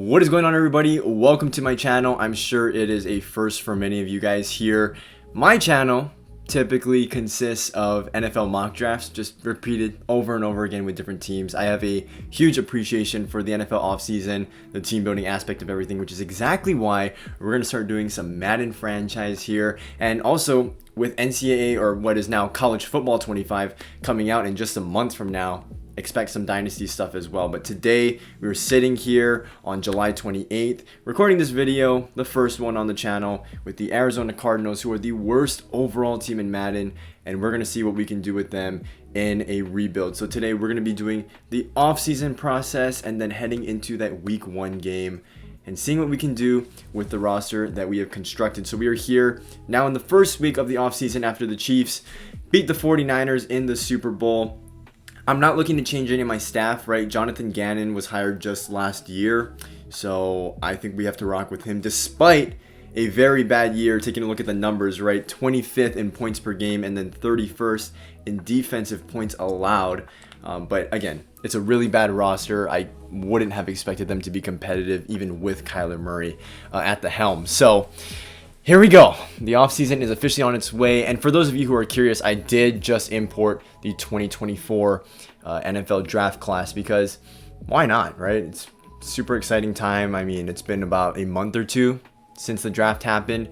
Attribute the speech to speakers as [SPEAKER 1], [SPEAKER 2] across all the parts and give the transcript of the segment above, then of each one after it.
[SPEAKER 1] What is going on, everybody? Welcome to my channel. I'm sure it is a first for many of you guys here. My channel typically consists of NFL mock drafts, just repeated over and over again with different teams. I have a huge appreciation for the NFL offseason, the team building aspect of everything, which is exactly why we're going to start doing some Madden franchise here. And also with NCAA, or what is now College Football 25, coming out in just a month from now, expect some dynasty stuff as well. But today we're sitting here on July 28th recording this video, the first one on the channel, with the Arizona Cardinals, who are the worst overall team in Madden, and we're going to see what we can do with them in a rebuild. So today we're going to be doing the offseason process and then heading into that week 1 game and seeing what we can do with the roster that we have constructed. So we are here now in the first week of the offseason after the Chiefs beat the 49ers in the Super Bowl. I'm not looking to change any of my staff, right? Jonathan Gannon was hired just last year, so I think we have to rock with him despite a very bad year. Taking a look at the numbers, right? 25th in points per game and then 31st in defensive points allowed. But again, it's a really bad roster. I wouldn't have expected them to be competitive even with Kyler Murray at the helm. So here we go. The offseason is officially on its way. And for those of you who are curious, I did just import the 2024 NFL draft class because why not, right? It's super exciting time. I mean, it's been about a month or two since the draft happened.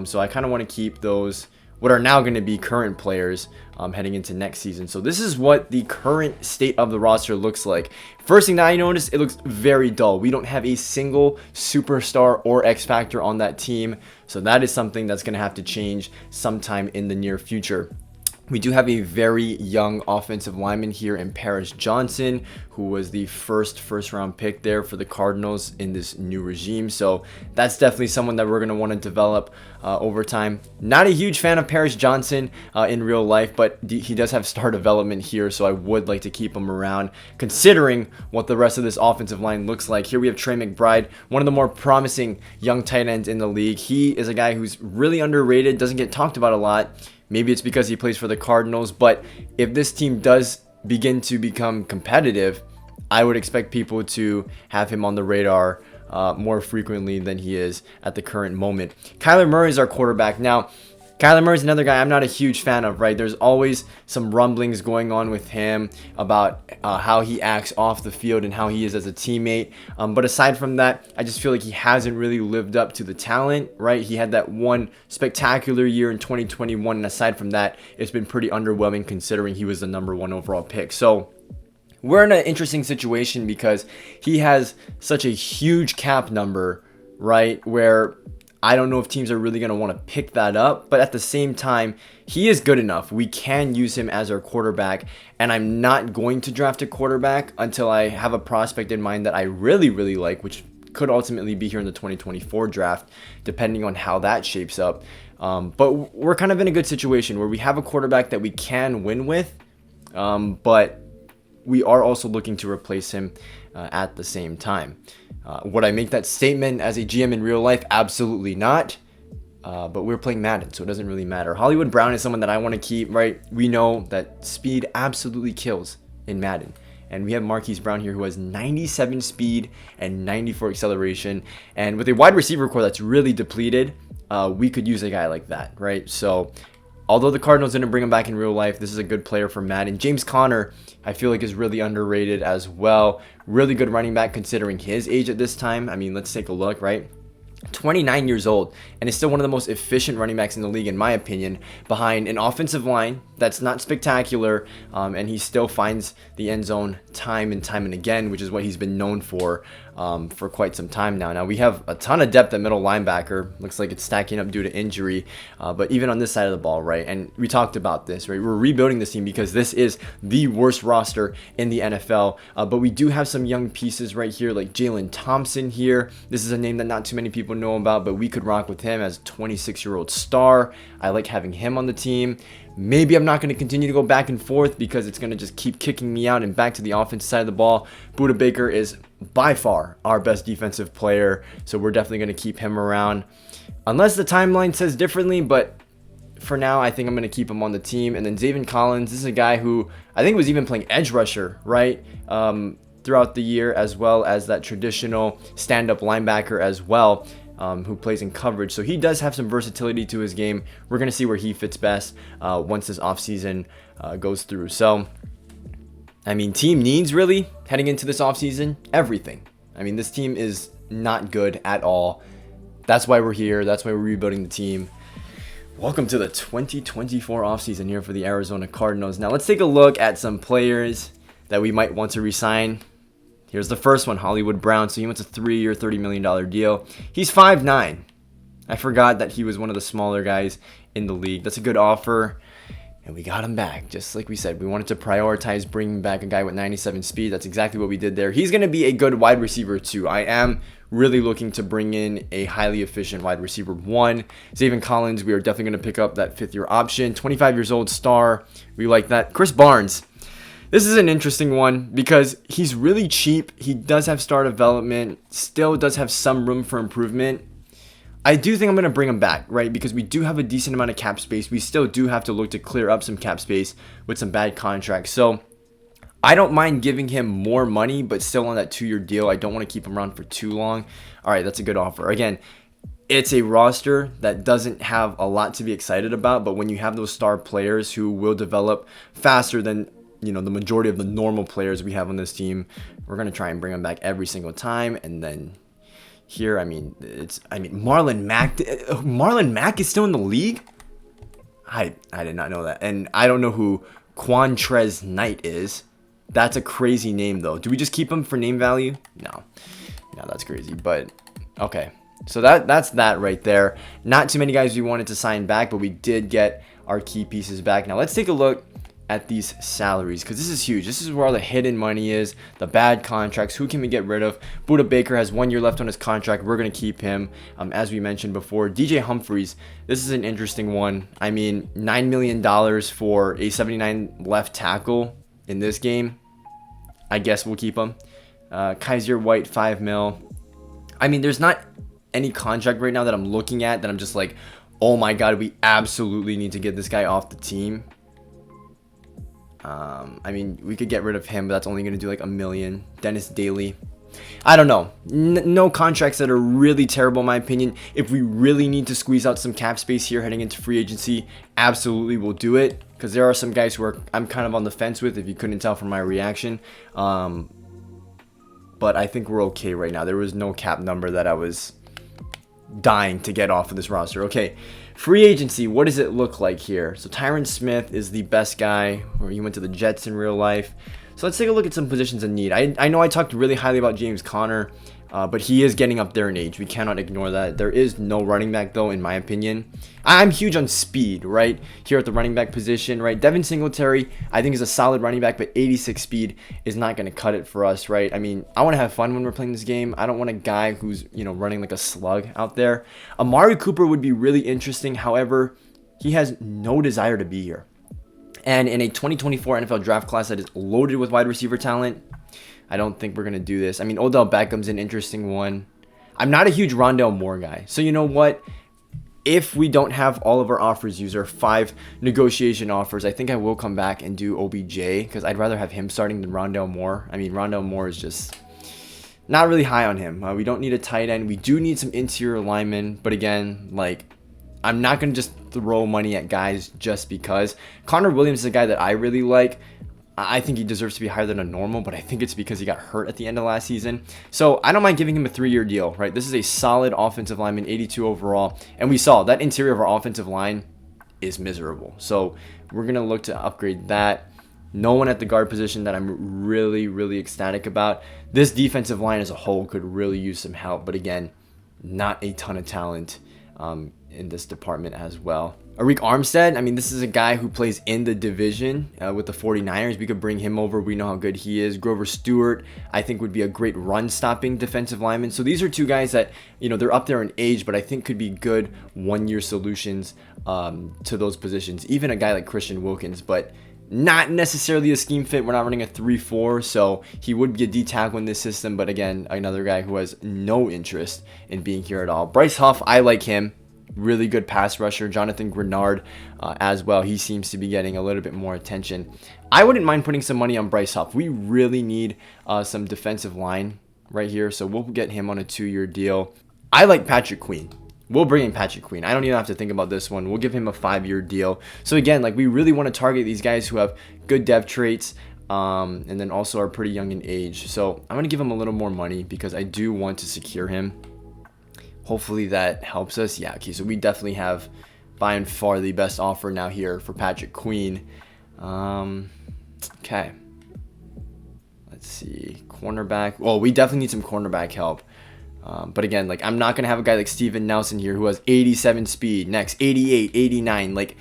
[SPEAKER 1] So I kind of want to keep those, what are now going to be current players heading into next season. So this is what the current state of the roster looks like. First thing that I noticed, it looks very dull. We don't have a single superstar or X factor on that team. So that is something that's going to have to change sometime in the near future. We do have a very young offensive lineman here in Paris Johnson, who was the first round pick there for the Cardinals in this new regime. So that's definitely someone that we're going to want to develop over time. Not a huge fan of Paris Johnson in real life, but he does have star development here, so I would like to keep him around considering what the rest of this offensive line looks like. Here we have Trey McBride, one of the more promising young tight ends in the league. He is a guy who's really underrated, doesn't get talked about a lot. Maybe it's because he plays for the Cardinals, but if this team does begin to become competitive, I would expect people to have him on the radar more frequently than he is at the current moment. Kyler Murray is our quarterback. Now, Kyler Murray is another guy I'm not a huge fan of, right? There's always some rumblings going on with him about how he acts off the field and how he is as a teammate. But aside from that, I just feel like he hasn't really lived up to the talent, right? He had that one spectacular year in 2021. And aside from that, it's been pretty underwhelming considering he was the #1 overall pick. So we're in an interesting situation because he has such a huge cap number, right? Where I don't know if teams are really going to want to pick that up, but at the same time, he is good enough. We can use him as our quarterback, and I'm not going to draft a quarterback until I have a prospect in mind that I really, really like, which could ultimately be here in the 2024 draft, depending on how that shapes up. But we're kind of in a good situation where we have a quarterback that we can win with, but we are also looking to replace him at the same time. Would I make that statement as a GM in real life? Absolutely not. But we're playing Madden, so it doesn't really matter. Hollywood Brown is someone that I want to keep, right? We know that speed absolutely kills in Madden. And we have Marquise Brown here who has 97 speed and 94 acceleration. And with a wide receiver core that's really depleted, we could use a guy like that, right? So although the Cardinals didn't bring him back in real life, this is a good player for Madden. James Conner, I feel like, is really underrated as well. Really good running back considering his age at this time. I mean, let's take a look, right? 29 years old and is still one of the most efficient running backs in the league, in my opinion, behind an offensive line that's not spectacular, and he still finds the end zone time and again, which is what he's been known for quite some time now. Now we have a ton of depth at middle linebacker. Looks like it's stacking up due to injury, but even on this side of the ball, right? And we talked about this, right? We're rebuilding this team because this is the worst roster in the NFL, but we do have some young pieces right here, like Jalen Thompson here. This is a name that not too many people know about, but we could rock with him as a 26-year-old star. I like having him on the team. Maybe I'm not going to continue to go back and forth because it's going to just keep kicking me out and back to the offensive side of the ball. Budda Baker is by far our best defensive player, so we're definitely going to keep him around unless the timeline says differently, but for now I think I'm going to keep him on the team. And then Zaven Collins, this is a guy who I think was even playing edge rusher, right? throughout the year, as well as that traditional stand-up linebacker as well, who plays in coverage. So he does have some versatility to his game. We're going to see where he fits best once this offseason goes through. So, I mean, team needs really heading into this offseason, everything. I mean, this team is not good at all. That's why we're here. That's why we're rebuilding the team. Welcome to the 2024 offseason here for the Arizona Cardinals. Now, let's take a look at some players that we might want to re-sign. Here's the first one, Hollywood Brown. So he wants a 3-year, $30 million deal. He's 5'9". I forgot that he was one of the smaller guys in the league. That's a good offer. And we got him back. Just like we said, we wanted to prioritize bringing back a guy with 97 speed. That's exactly what we did there. He's going to be a good wide receiver too. I am really looking to bring in a highly efficient wide receiver one. Zaven Collins, we are definitely going to pick up that 5th-year option. 25 years old, star. We like that. Chris Barnes. This is an interesting one because he's really cheap. He does have star development, still does have some room for improvement. I do think I'm going to bring him back, right? Because we do have a decent amount of cap space. We still do have to look to clear up some cap space with some bad contracts. So I don't mind giving him more money, but still on that 2-year deal. I don't want to keep him around for too long. All right, that's a good offer. Again, it's a roster that doesn't have a lot to be excited about, but when you have those star players who will develop faster than the majority of the normal players we have on this team, we're going to try and bring them back every single time. And then here, Marlon Mack is still in the league. I did not know that. And I don't know who Quantrez Knight is. That's a crazy name though. Do we just keep him for name value? No, that's crazy. But okay. So that's that right there. Not too many guys we wanted to sign back, but we did get our key pieces back. Now let's take a look at these salaries, because this is huge. This is where all the hidden money is, the bad contracts. Who can we get rid of? Buda Baker has 1 year left on his contract. We're going to keep him, as we mentioned before. DJ Humphries, this is an interesting one. I mean, $9 million for a 79 left tackle in this game. I guess we'll keep him. Kaiser White, $5 million. I mean, there's not any contract right now that I'm looking at that I'm just like, oh my God, we absolutely need to get this guy off the team. I mean, we could get rid of him, but that's only going to do like $1 million. Denis Daly. I don't know. No contracts that are really terrible in my opinion. If we really need to squeeze out some cap space here heading into free agency, absolutely we'll do it. Because there are some guys who I'm kind of on the fence with, if you couldn't tell from my reaction. But I think we're okay right now. There was no cap number that I was dying to get off of this roster. Okay, free agency, what does it look like here? So Tyron Smith is the best guy, or he went to the Jets in real life. So let's take a look at some positions in need. I know I talked really highly about James Conner, but he is getting up there in age. We cannot ignore that. There is no running back, though, in my opinion. I'm huge on speed, right? Here at the running back position, right? Devin Singletary, I think, is a solid running back, but 86 speed is not going to cut it for us, right? I mean, I want to have fun when we're playing this game. I don't want a guy who's, running like a slug out there. Amari Cooper would be really interesting. However, he has no desire to be here. And in a 2024 NFL draft class that is loaded with wide receiver talent, I don't think we're going to do this. I mean, Odell Beckham's an interesting one. I'm not a huge Rondale Moore guy. So you know what? If we don't have all of our offers used, or 5 negotiation offers, I think I will come back and do OBJ, because I'd rather have him starting than Rondale Moore. I mean, Rondale Moore is just not really high on him. We don't need a tight end. We do need some interior linemen. But again, I'm not going to just throw money at guys just because. Connor Williams is a guy that I really like. I think he deserves to be higher than a normal, but I think it's because he got hurt at the end of last season. So I don't mind giving him a 3-year deal, right? This is a solid offensive lineman, 82 overall. And we saw that interior of our offensive line is miserable. So we're going to look to upgrade that. No one at the guard position that I'm really, really ecstatic about. This defensive line as a whole could really use some help. But again, not a ton of talent in this department as well. Arik Armstead, I mean, this is a guy who plays in the division with the 49ers. We could bring him over. We know how good he is. Grover Stewart, I think, would be a great run-stopping defensive lineman. So these are 2 guys that, they're up there in age, but I think could be good 1-year solutions to those positions. Even a guy like Christian Wilkins, but not necessarily a scheme fit. We're not running a 3-4, so he would be a D tackle in this system. But again, another guy who has no interest in being here at all. Bryce Huff, I like him. really good pass rusher. Jonathan Grenard as well. He seems to be getting a little bit more attention. I wouldn't mind putting some money on Bryce Huff. We really need some defensive line right here, so we'll get him on a 2-year deal. I like Patrick Queen. We'll bring in Patrick Queen. I don't even have to think about this one. We'll give him a 5-year deal. So again, like, we really want to target these guys who have good dev traits, and then also are pretty young in age. So I'm going to give him a little more money because I do want to secure him. Hopefully that helps us. Yeah, okay, so we definitely have by and far the best offer now here for Patrick Queen. Okay. Let's see. Cornerback. Well, we definitely need some cornerback help. But again, like, I'm not going to have a guy like Steven Nelson here who has 87 speed, next 88, 89. Like,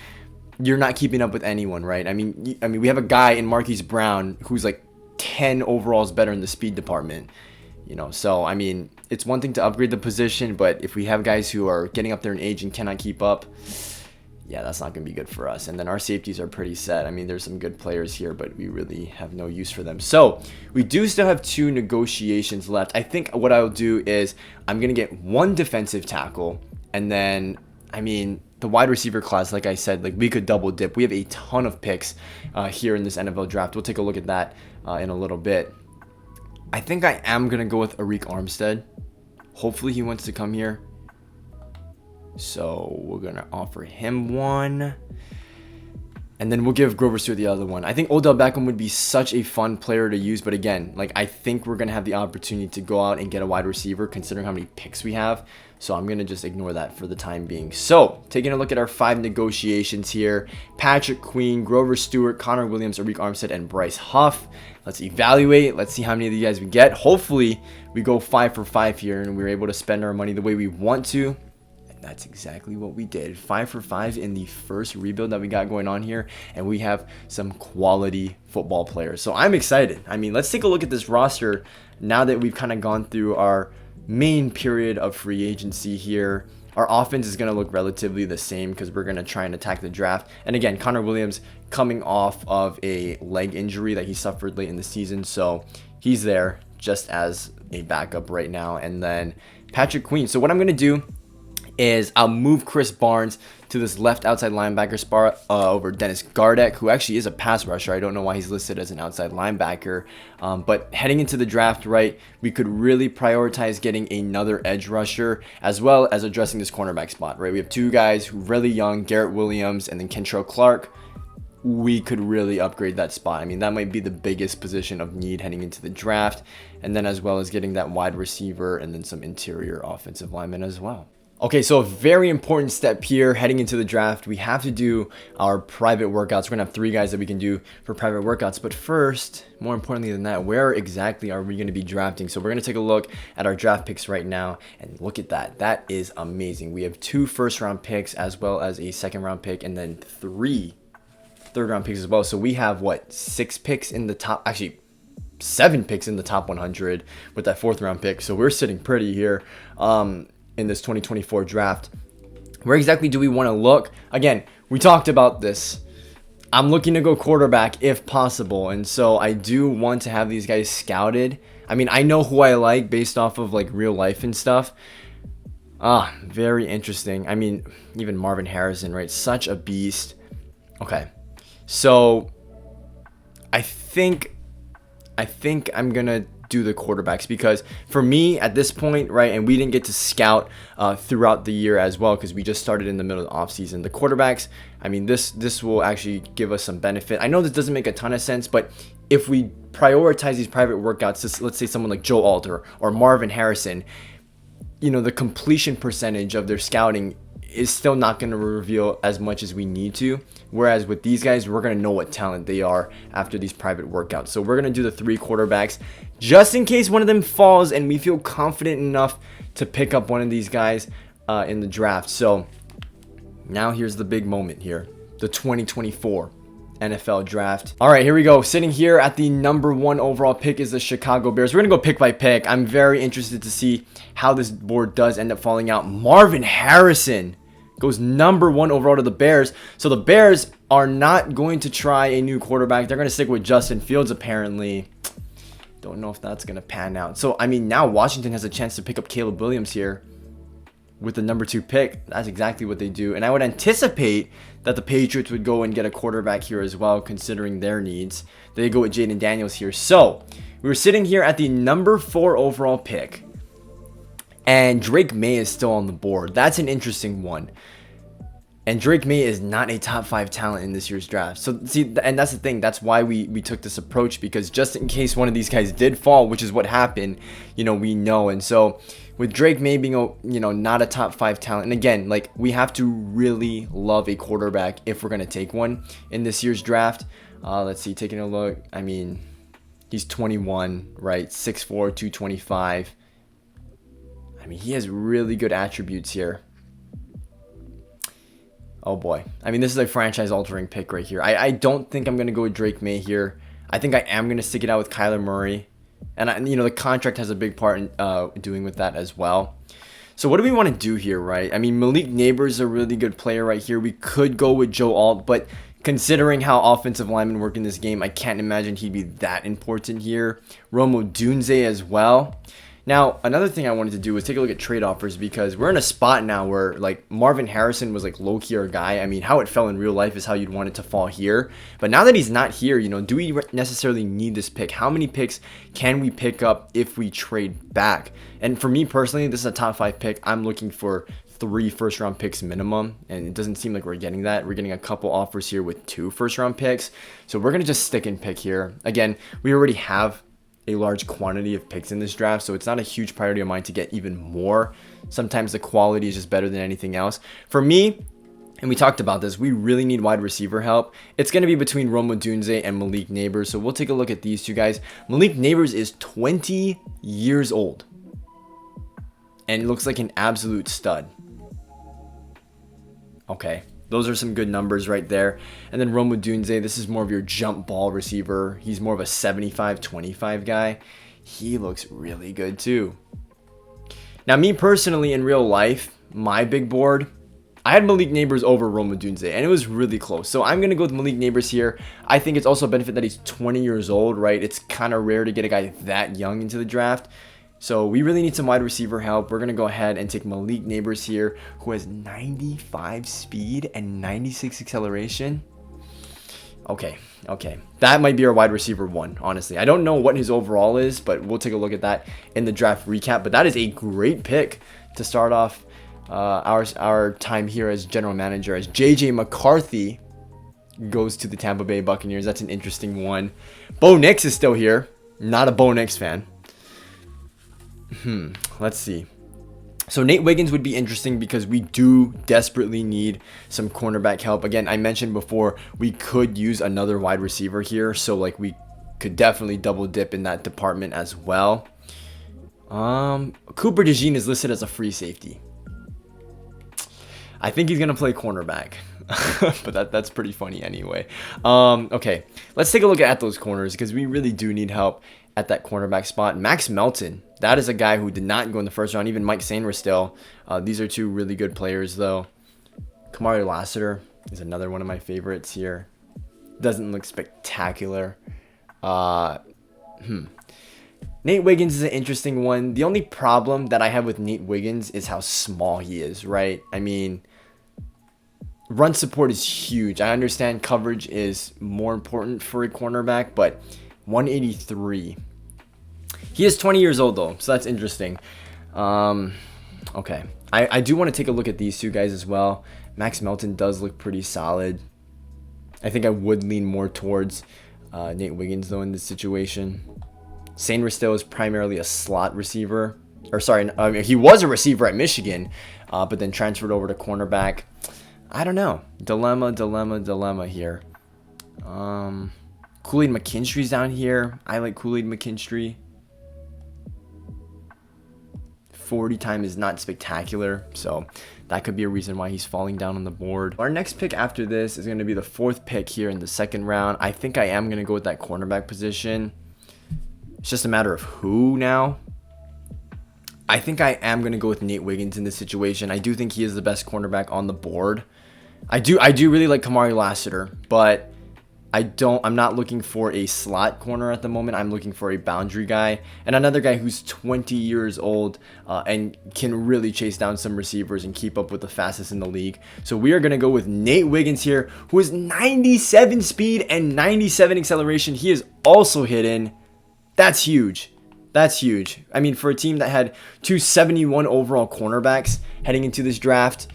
[SPEAKER 1] you're not keeping up with anyone, right? I mean, we have a guy in Marquise Brown who's like 10 overalls better in the speed department. So I mean, it's one thing to upgrade the position, but if we have guys who are getting up there in age and cannot keep up, yeah, that's not going to be good for us. And then our safeties are pretty set. I mean, there's some good players here, but we really have no use for them. So we do still have 2 negotiations left. I think what I'll do is I'm going to get 1 defensive tackle, and then, I mean, the wide receiver class, like I said, like, we could double dip. We have a ton of picks here in this NFL draft. We'll take a look at that in a little bit. I think I am going to go with Arik Armstead. Hopefully he wants to come here. So we're going to offer him 1. And then we'll give Grover Stewart the other one. I think Odell Beckham would be such a fun player to use. But again, like, I think we're going to have the opportunity to go out and get a wide receiver considering how many picks we have. So I'm going to just ignore that for the time being. So taking a look at our 5 negotiations here. Patrick Queen, Grover Stewart, Connor Williams, Arik Armstead, and Bryce Huff. Let's evaluate. Let's see how many of these guys we get. Hopefully we go 5 for 5 here and we're able to spend our money the way we want to. That's exactly what we did. 5 for 5 in the first rebuild that we got going on here. And we have some quality football players. So I'm excited. I mean, let's take a look at this roster now that we've kind of gone through our main period of free agency here. Our offense is going to look relatively the same because we're going to try and attack the draft. And again, Connor Williams coming off of a leg injury that he suffered late in the season. So he's there just as a backup right now. And then Patrick Queen. So what I'm going to do is I'll move Chris Barnes to this left outside linebacker spot over Denis Gardeck, who actually is a pass rusher. I don't know why he's listed as an outside linebacker. But heading into the draft, right, we could really prioritize getting another edge rusher as well as addressing this cornerback spot, right? We have 2 guys who are really young, Garrett Williams and then Kentrell Clark. We could really upgrade that spot. I mean, that might be the biggest position of need heading into the draft. And then as well as getting that wide receiver and then some interior offensive linemen as well. Okay, so a very important step here heading into the draft. We have to do our private workouts. We're going to have 3 guys that we can do for private workouts. But first, more importantly than that, where exactly are we going to be drafting? So we're going to take a look at our draft picks right now. And look at that. That is amazing. We have 2 first-round picks as well as a second-round pick and then 3 third-round picks as well. So we have, what, 6 picks in the top... Actually, 7 picks in the top 100 with that 4th-round pick. So we're sitting pretty here. In this 2024 draft. Where exactly do we want to look? Again, we talked about this. I'm looking to go quarterback if possible, and so I do want to have these guys scouted. I mean, I know who I like based off of like real life and stuff. Very interesting. I mean, even Marvin Harrison, right? Such a beast. Okay, so I think I'm gonna do the quarterbacks because for me at this point, right, and we didn't get to scout throughout the year as well because we just started in the middle of the offseason. The quarterbacks, I mean, this will actually give us some benefit. I know this doesn't make a ton of sense, but if we prioritize these private workouts, let's say someone like Joe Alter or Marvin Harrison, the completion percentage of their scouting is still not going to reveal as much as we need to. Whereas with these guys, we're going to know what talent they are after these private workouts. So we're going to do the 3 quarterbacks just in case one of them falls and we feel confident enough to pick up one of these guys in the draft. So now here's the big moment here, the 2024 NFL draft. All right, here we go. Sitting here at the number 1 overall pick is the Chicago Bears. We're going to go pick by pick. I'm very interested to see how this board does end up falling out. Marvin Harrison goes number 1 overall to the Bears. So the Bears are not going to try a new quarterback. They're going to stick with Justin Fields apparently. Don't know if that's going to pan out. So, I mean, now Washington has a chance to pick up Caleb Williams here. with the number 2 pick, that's exactly what they do. And I would anticipate that the Patriots would go and get a quarterback here as well, considering their needs. They go with Jaden Daniels here. So we were sitting here at the number 4 overall pick, and Drake May is still on the board. That's an interesting one. And Drake May is not a top 5 talent in this year's draft. So see, and that's the thing. That's why we took this approach, because just in case one of these guys did fall, which is what happened, you know, we know. And so with Drake May being, you know, not a top 5 talent, and again, like, we have to really love a quarterback if we're going to take one in this year's draft. Let's see, taking a look. I mean, he's 21, right? 6'4", 225. I mean, he has really good attributes here. Oh boy. I mean, this is a franchise-altering pick right here. I don't think I'm going to go with Drake May here. I think I am going to stick it out with Kyler Murray. And, you know, the contract has a big part in doing with that as well. So what do we want to do here, right? I mean, Malik Neighbors is a really good player right here. We could go with Joe Alt, but considering how offensive linemen work in this game, I can't imagine he'd be that important here. Romo Dunze as well. Now, another thing I wanted to do was take a look at trade offers, because we're in a spot now where, like, Marvin Harrison was, like, low-key our guy. I mean, how it fell in real life is how you'd want it to fall here. But now that he's not here, you know, do we necessarily need this pick? How many picks can we pick up if we trade back? And for me personally, this is a top 5 pick. I'm looking for 3 first-round picks minimum, and it doesn't seem like we're getting that. We're getting a couple offers here with 2 first-round picks. So we're going to just stick and pick here. Again, we already have a large quantity of picks in this draft, so it's not a huge priority of mine to get even more. Sometimes the quality is just better than anything else. For me, and we talked about this, we really need wide receiver help. It's going to be between Romo Dunze and Malik Neighbors, so we'll take a look at these two guys. Malik Neighbors is 20 years old and looks like an absolute stud. Okay, those are some good numbers right there. And then Romo Dunze, this is more of your jump ball receiver. He's more of a 75-25 guy. He looks really good too. Now, me personally, in real life, my big board, I had Malik Neighbors over Romo Dunze, and it was really close. So I'm going to go with Malik Neighbors here. I think it's also a benefit that he's 20 years old, right? It's kind of rare to get a guy that young into the draft. So we really need some wide receiver help. We're going to go ahead and take Malik Neighbors here, who has 95 speed and 96 acceleration. Okay. That might be our wide receiver 1, honestly. I don't know what his overall is, but we'll take a look at that in the draft recap. But that is a great pick to start off our time here as general manager, as JJ McCarthy goes to the Tampa Bay Buccaneers. That's an interesting one. Bo Nix is still here. Not a Bo Nix fan. Let's see. So Nate Wiggins would be interesting because we do desperately need some cornerback help. Again, I mentioned before, we could use another wide receiver here. So like we could definitely double dip in that department as well. Cooper DeJean is listed as a free safety. I think he's going to play cornerback. But that's pretty funny anyway. Okay, let's take a look at those corners because we really do need help at that cornerback spot. Max Melton, that is a guy who did not go in the first round. Even Mike Sainristil still. These are 2 really good players though. Kamari Lassiter is another one of my favorites here. Doesn't look spectacular. Nate Wiggins is an interesting one. The only problem that I have with Nate Wiggins is how small he is, right? I mean, run support is huge. I understand coverage is more important for a cornerback, but 183. He is 20 years old though, so that's interesting. Okay. I do want to take a look at these 2 guys as well. Max Melton does look pretty solid. I think I would lean more towards Nate Wiggins though in this situation. Sainristil is primarily a slot receiver. Or sorry, he was a receiver at Michigan, but then transferred over to cornerback. I don't know. Dilemma here. Kool-Aid McKinstry's down here. I like Kool-Aid McKinstry. 40 time is not spectacular, so that could be a reason why he's falling down on the board. Our next pick after this is going to be the 4th pick here in the 2nd round. I think I am going to go with that cornerback position. It's just a matter of who now. I think I am going to go with Nate Wiggins in this situation. I do think he is the best cornerback on the board. I do really like Kamari Lassiter, but I'm not looking for a slot corner at the moment. I'm looking for a boundary guy and another guy who's 20 years old and can really chase down some receivers and keep up with the fastest in the league. So we are going to go with Nate Wiggins here, who is 97 speed and 97 acceleration. He is also hidden. That's huge. That's huge. I mean, for a team that had 271 overall cornerbacks heading into this draft,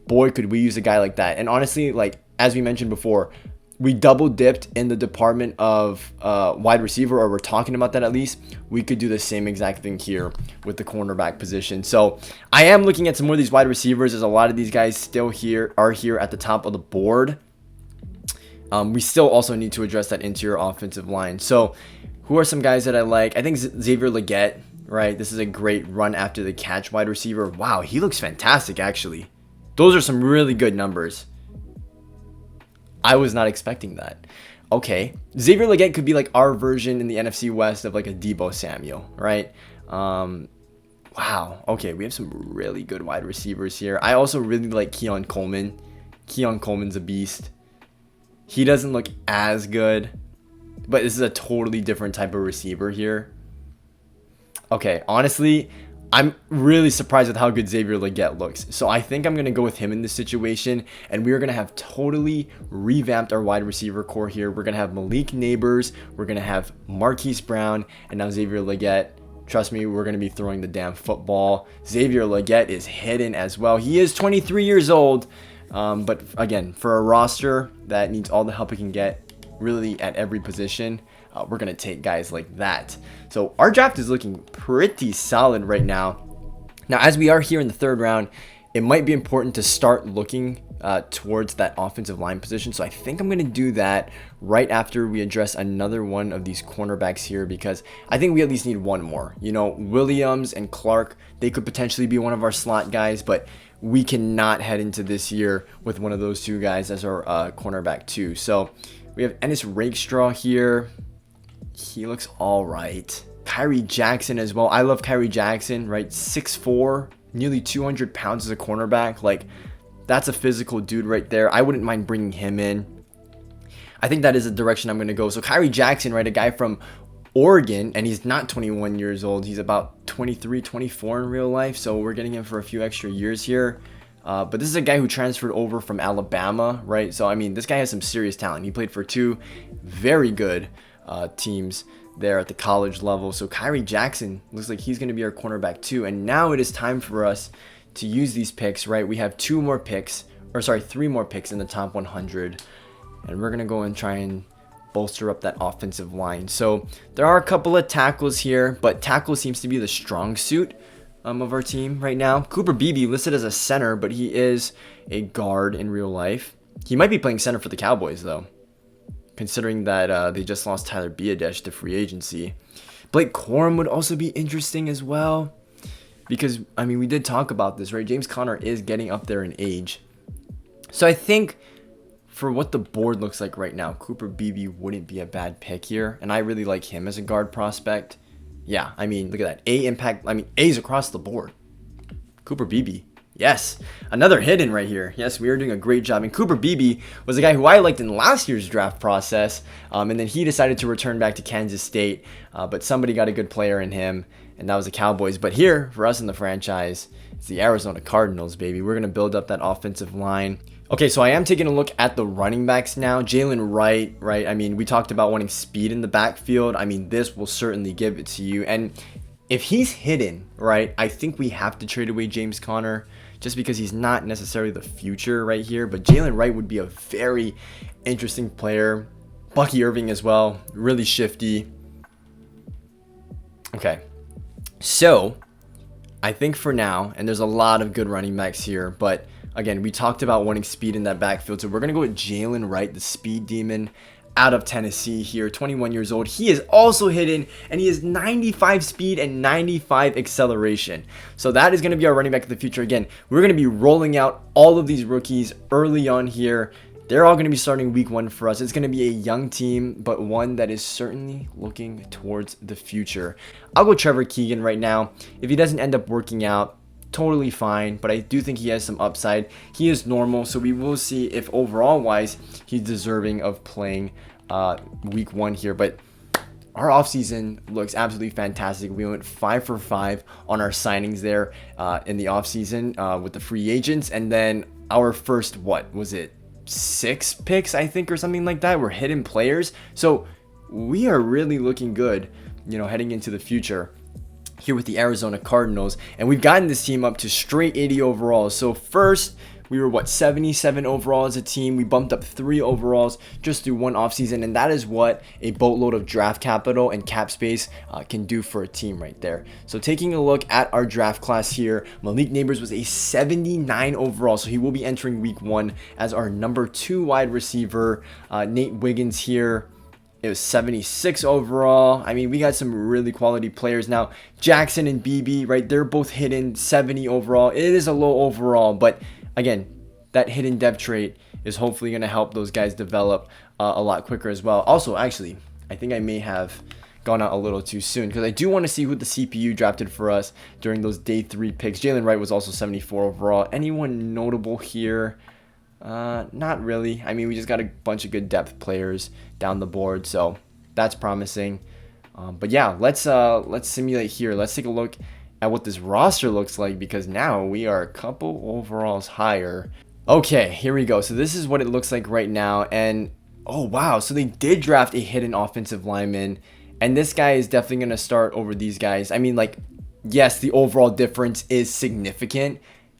[SPEAKER 1] boy, could we use a guy like that. And honestly, like as we mentioned before, we double dipped in the department of wide receiver, or we're talking about that at least. We could do the same exact thing here with the cornerback position. So I am looking at some more of these wide receivers, as a lot of these guys still are here at the top of the board. We still also need to address that interior offensive line. So who are some guys that I like? I think Xavier Legette, right? This is a great run after the catch wide receiver. Wow, he looks fantastic actually. Those are some really good numbers. I was not expecting that. Okay, Xavier Legette could be like our version in the NFC West of like a Deebo Samuel, right? Wow. Okay, we have some really good wide receivers here. I also really like Keon Coleman. Keon Coleman's a beast. He doesn't look as good, but this is a totally different type of receiver here. Okay, honestly, I'm really surprised with how good Xavier Legette looks. So I think I'm going to go with him in this situation. And we are going to have totally revamped our wide receiver core here. We're going to have Malik Neighbors. We're going to have Marquise Brown. And now Xavier Legette. Trust me, we're going to be throwing the damn football. Xavier Legette is hidden as well. He is 23 years old. But again, for a roster that needs all the help it can get, really at every position, we're going to take guys like that. So our draft is looking pretty solid right now. Now, as we are here in the third round, it might be important to start looking towards that offensive line position. So I think I'm going to do that right after we address another one of these cornerbacks here, because I think we at least need one more. You know, Williams and Clark, they could potentially be one of our slot guys, but we cannot head into this year with one of those two guys as our cornerback too. So we have Ennis Rakestraw here. He looks all right. Kyrie Jackson as well. I love Kyrie Jackson, right? 6'4", nearly 200 pounds as a cornerback. Like, that's a physical dude right there. I wouldn't mind bringing him in. I think that is the direction I'm going to go. So Kyrie Jackson, right? A guy from Oregon, and he's not 21 years old. He's about 23, 24 in real life. So we're getting him for a few extra years here. But this is a guy who transferred over from Alabama, right? So, I mean, this guy has some serious talent. He played for two very good teams there at the college level. So Kyrie Jackson looks like he's going to be our cornerback too. And now it is time for us to use these picks, right? We have three more picks in the top 100. And we're going to go and try and bolster up that offensive line. So there are a couple of tackles here, but tackle seems to be the strong suit of our team right now. Cooper Beebe listed as a center, but he is a guard in real life. He might be playing center for the Cowboys though, considering that they just lost Tyler Biadasz to free agency. Blake Corum would also be interesting as well, because, I mean, we did talk about this, right? James Conner is getting up there in age. So I think for what the board looks like right now, Cooper Beebe wouldn't be a bad pick here, and I really like him as a guard prospect. Yeah, I mean, look at that. A impact, I mean, A's across the board. Cooper Beebe. Yes, another hidden right here. Yes, we are doing a great job. And Cooper Beebe was a guy who I liked in last year's draft process. And then he decided to return back to Kansas State. But somebody got a good player in him, and that was the Cowboys. But here, for us in the franchise, it's the Arizona Cardinals, baby. We're going to build up that offensive line. Okay, so I am taking a look at the running backs now. Jalen Wright, right? I mean, we talked about wanting speed in the backfield. I mean, this will certainly give it to you. And if he's hidden, right, I think we have to trade away James Conner, just because he's not necessarily the future right here. But Jalen Wright would be a very interesting player. Bucky Irving as well, really shifty. Okay, so I think for now, and there's a lot of good running backs here, but again, we talked about wanting speed in that backfield, so we're going to go with Jalen Wright, the speed demon out of Tennessee here, 21 years old. He is also hidden, and he has 95 speed and 95 acceleration. So that is going to be our running back of the future. Again, we're going to be rolling out all of these rookies early on here. They're all going to be starting week 1 for us. It's going to be a young team, but one that is certainly looking towards the future. I'll go Trevor Keegan right now. If he doesn't end up working out, totally fine, but I do think he has some upside. He is normal, so we will see if overall wise he's deserving of playing week 1 here. But our offseason looks absolutely fantastic. We went 5 for 5 on our signings there in the offseason with the free agents. And then our first, what was it, 6 picks, I think, or something like that, were hidden players. So we are really looking good, heading into the future here with the Arizona Cardinals. And we've gotten this team up to straight 80 overalls. So first, we were 77 overall as a team. We bumped up 3 overalls just through one offseason, and that is what a boatload of draft capital and cap space can do for a team right there. So taking a look at our draft class here, Malik Neighbors was a 79 overall, so he will be entering week 1 as our number 2 wide receiver. Nate Wiggins here, it was 76 overall. I mean, we got some really quality players. Now, Jackson and BB, right, they're both hidden 70 overall. It is a low overall, but again, that hidden depth trait is hopefully going to help those guys develop a lot quicker as well. Also, actually, I think I may have gone out a little too soon because I do want to see who the CPU drafted for us during those day 3 picks. Jalen Wright was also 74 overall. Anyone notable here? Not really. I mean, we just got a bunch of good depth players down the board, so that's promising. But yeah, let's simulate here. Let's take a look at what this roster looks like, because now we are a couple overalls higher. Okay, here we go. So this is what it looks like right now. And oh wow, so they did draft a hidden offensive lineman, and this guy is definitely going to start over these guys. I mean, like, yes, the overall difference is significant,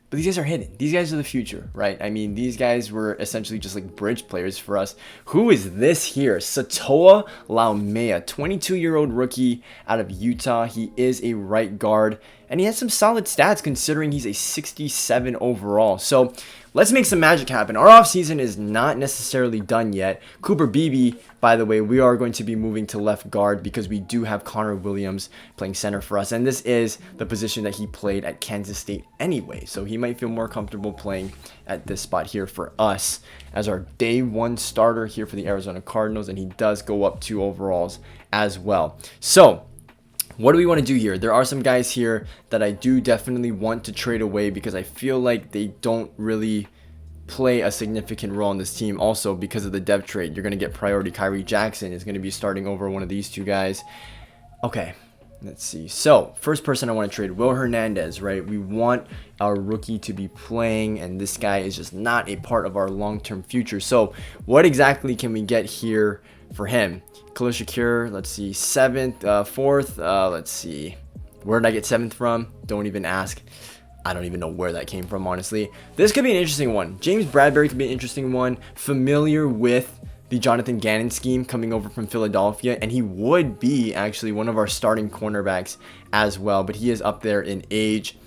[SPEAKER 1] but these guys are hidden. These guys are the future, right? I mean, these guys were essentially just like bridge players for us. Who is this here? Satoa Laumea, 22-year-old rookie out of Utah. He is a right guard, and he has some solid stats considering he's a 67 overall. So let's make some magic happen. Our offseason is not necessarily done yet. Cooper Beebe, by the way, we are going to be moving to left guard because we do have Connor Williams playing center for us. And this is the position that he played at Kansas State anyway. So he might feel more comfortable playing at this spot here for us as our day 1 starter here for the Arizona Cardinals. And he does go up 2 overalls as well. So what do we want to do here? There are some guys here that I do definitely want to trade away because I feel like they don't really play a significant role in this team. Also, because of the depth trait, you're going to get priority. Kyrie Jackson is going to be starting over one of these 2 guys. Okay, let's see. So, first person I want to trade, Will Hernandez, right? We want our rookie to be playing, and this guy is just not a part of our long-term future. So, what exactly can we get here for him? Khalil Shakir, let's see, 7th, 4th, let's see. Where did I get 7th from? Don't even ask. I don't even know where that came from, honestly. This could be an interesting one. James Bradbury could be an interesting one. Familiar with the Jonathan Gannon scheme coming over from Philadelphia, and he would be actually one of our starting cornerbacks as well, but he is up there in age.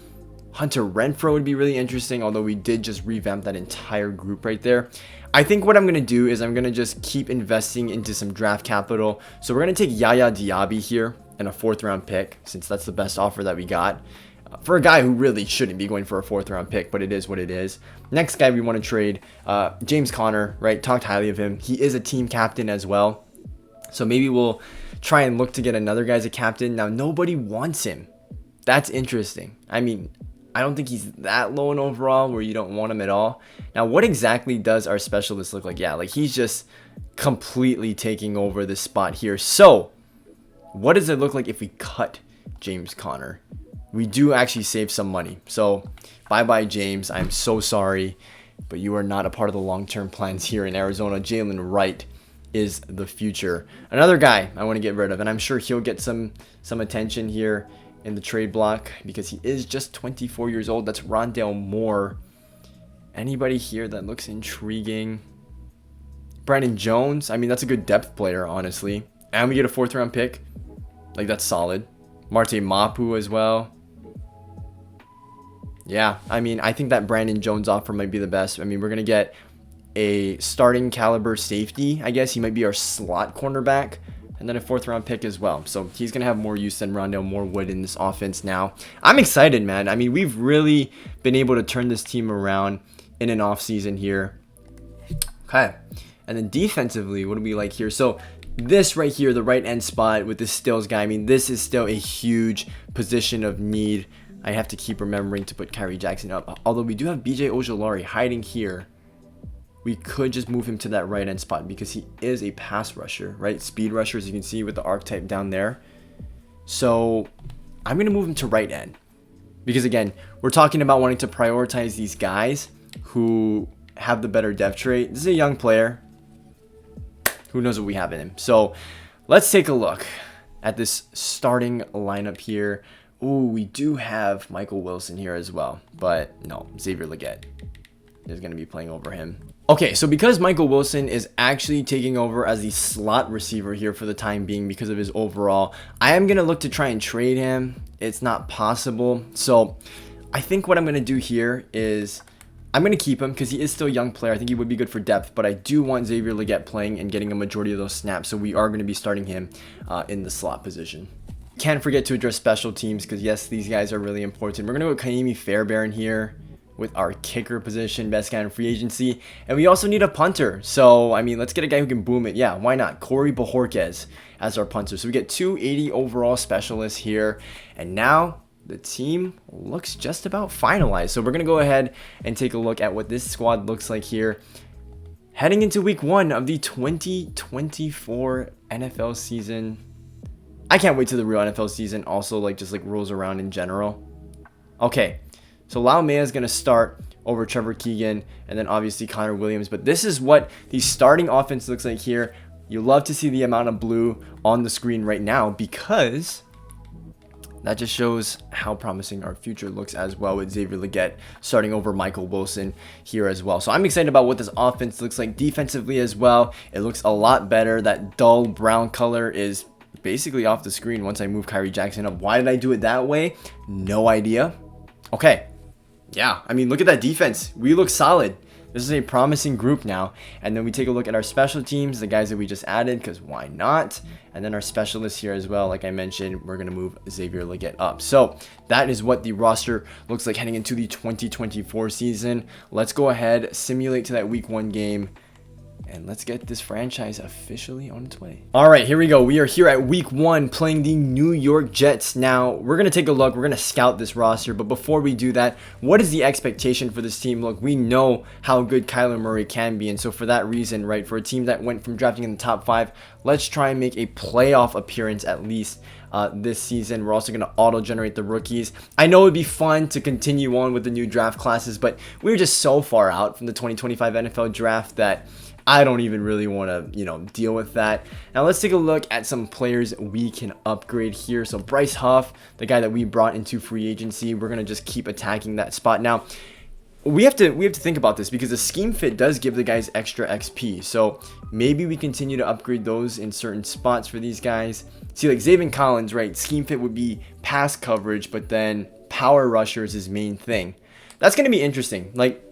[SPEAKER 1] Hunter Renfrow would be really interesting, although we did just revamp that entire group right there. I think what I'm going to do is I'm going to just keep investing into some draft capital. So we're going to take Yaya Diaby here and a 4th round pick, since that's the best offer that we got. For a guy who really shouldn't be going for a 4th round pick, but it is what it is. Next guy we want to trade, James Conner, right? Talked highly of him. He is a team captain as well. So maybe we'll try and look to get another guy as a captain. Now, nobody wants him. That's interesting. I mean, I don't think he's that low in overall where you don't want him at all. Now, what exactly does our specialist look like? Yeah, like he's just completely taking over this spot here. So, what does it look like if we cut James Conner? We do actually save some money. So, bye-bye, James. I'm so sorry, but you are not a part of the long-term plans here in Arizona. Jalen Wright is the future. Another guy I want to get rid of, and I'm sure he'll get some attention here in the trade block because he is just 24 years old. That's Rondale Moore. Anybody here that looks intriguing? Brandon Jones. I mean, that's a good depth player, honestly. And we get a 4th round pick. Like, that's solid. Marte Mapu as well. Yeah, I mean, I think that Brandon Jones offer might be the best. I mean, we're going to get a starting caliber safety. I guess he might be our slot cornerback. And then a 4th round pick as well. So he's going to have more use than Rondale Moore would in this offense now. I'm excited, man. I mean, we've really been able to turn this team around in an offseason here. Okay. And then defensively, what do we like here? So this right here, the right end spot with this Stills guy, I mean, this is still a huge position of need I have to keep remembering to put Kyrie Jackson up. Although we do have BJ Ojolari hiding here. We could just move him to that right end spot because he is a pass rusher, right? Speed rusher, as you can see with the archetype down there. So I'm going to move him to right end. Because again, we're talking about wanting to prioritize these guys who have the better depth trait. This is a young player. Who knows what we have in him. So let's take a look at this starting lineup here. Ooh, we do have Michael Wilson here as well. But no, Xavier Legette is going to be playing over him. Okay, so because Michael Wilson is actually taking over as the slot receiver here for the time being because of his overall, I am going to look to try and trade him. It's not possible. So I think what I'm going to do here is I'm going to keep him because he is still a young player. I think he would be good for depth, but I do want Xavier Legette playing and getting a majority of those snaps. So we are going to be starting him in the slot position. Can't forget to address special teams because yes, these guys are really important. We're going to go Kaimi Fairbairn here with our kicker position, best guy in free agency. And we also need a punter. So, I mean, let's get a guy who can boom it. Yeah, why not? Corey Bojorquez as our punter. So we get 280 overall specialists here. And now the team looks just about finalized. So we're going to go ahead and take a look at what this squad looks like here. Heading into week 1 of the 2024 NFL season. I can't wait till the real NFL season also just rolls around in general. Okay. So Lau Mea is going to start over Trevor Keegan and then obviously Connor Williams. But this is what the starting offense looks like here. You love to see the amount of blue on the screen right now because that just shows how promising our future looks as well with Xavier Legette starting over Michael Wilson here as well. So I'm excited about what this offense looks like defensively as well. It looks a lot better. That dull brown color is basically off the screen once I move Kyrie Jackson up. Why did I do it that way? No idea. Okay. Yeah, I mean, look at that defense. We look solid. This is a promising group now. And then we take a look at our special teams, the guys that we just added, because why not? And then our specialists here as well. Like I mentioned, we're going to move Xavier Legette up. So that is what the roster looks like heading into the 2024 season. Let's go ahead, simulate to that week 1 game. And let's get this franchise officially on its way. All right, here we go. We are here at week 1 playing the New York Jets. Now, we're going to take a look. We're going to scout this roster. But before we do that, what is the expectation for this team? Look, we know how good Kyler Murray can be. And so for that reason, right, for a team that went from drafting in the top 5, let's try and make a playoff appearance at least this season. We're also going to auto-generate the rookies. I know it would be fun to continue on with the new draft classes, but we're just so far out from the 2025 NFL draft that I don't even really want to, deal with that. Now let's take a look at some players we can upgrade here. So Bryce Huff, the guy that we brought into free agency, we're going to just keep attacking that spot. Now, we have to think about this because the scheme fit does give the guys extra XP. So maybe we continue to upgrade those in certain spots for these guys. See, like Zaven Collins, right? Scheme fit would be pass coverage, but then power rusher is his main thing. That's going to be interesting. Like,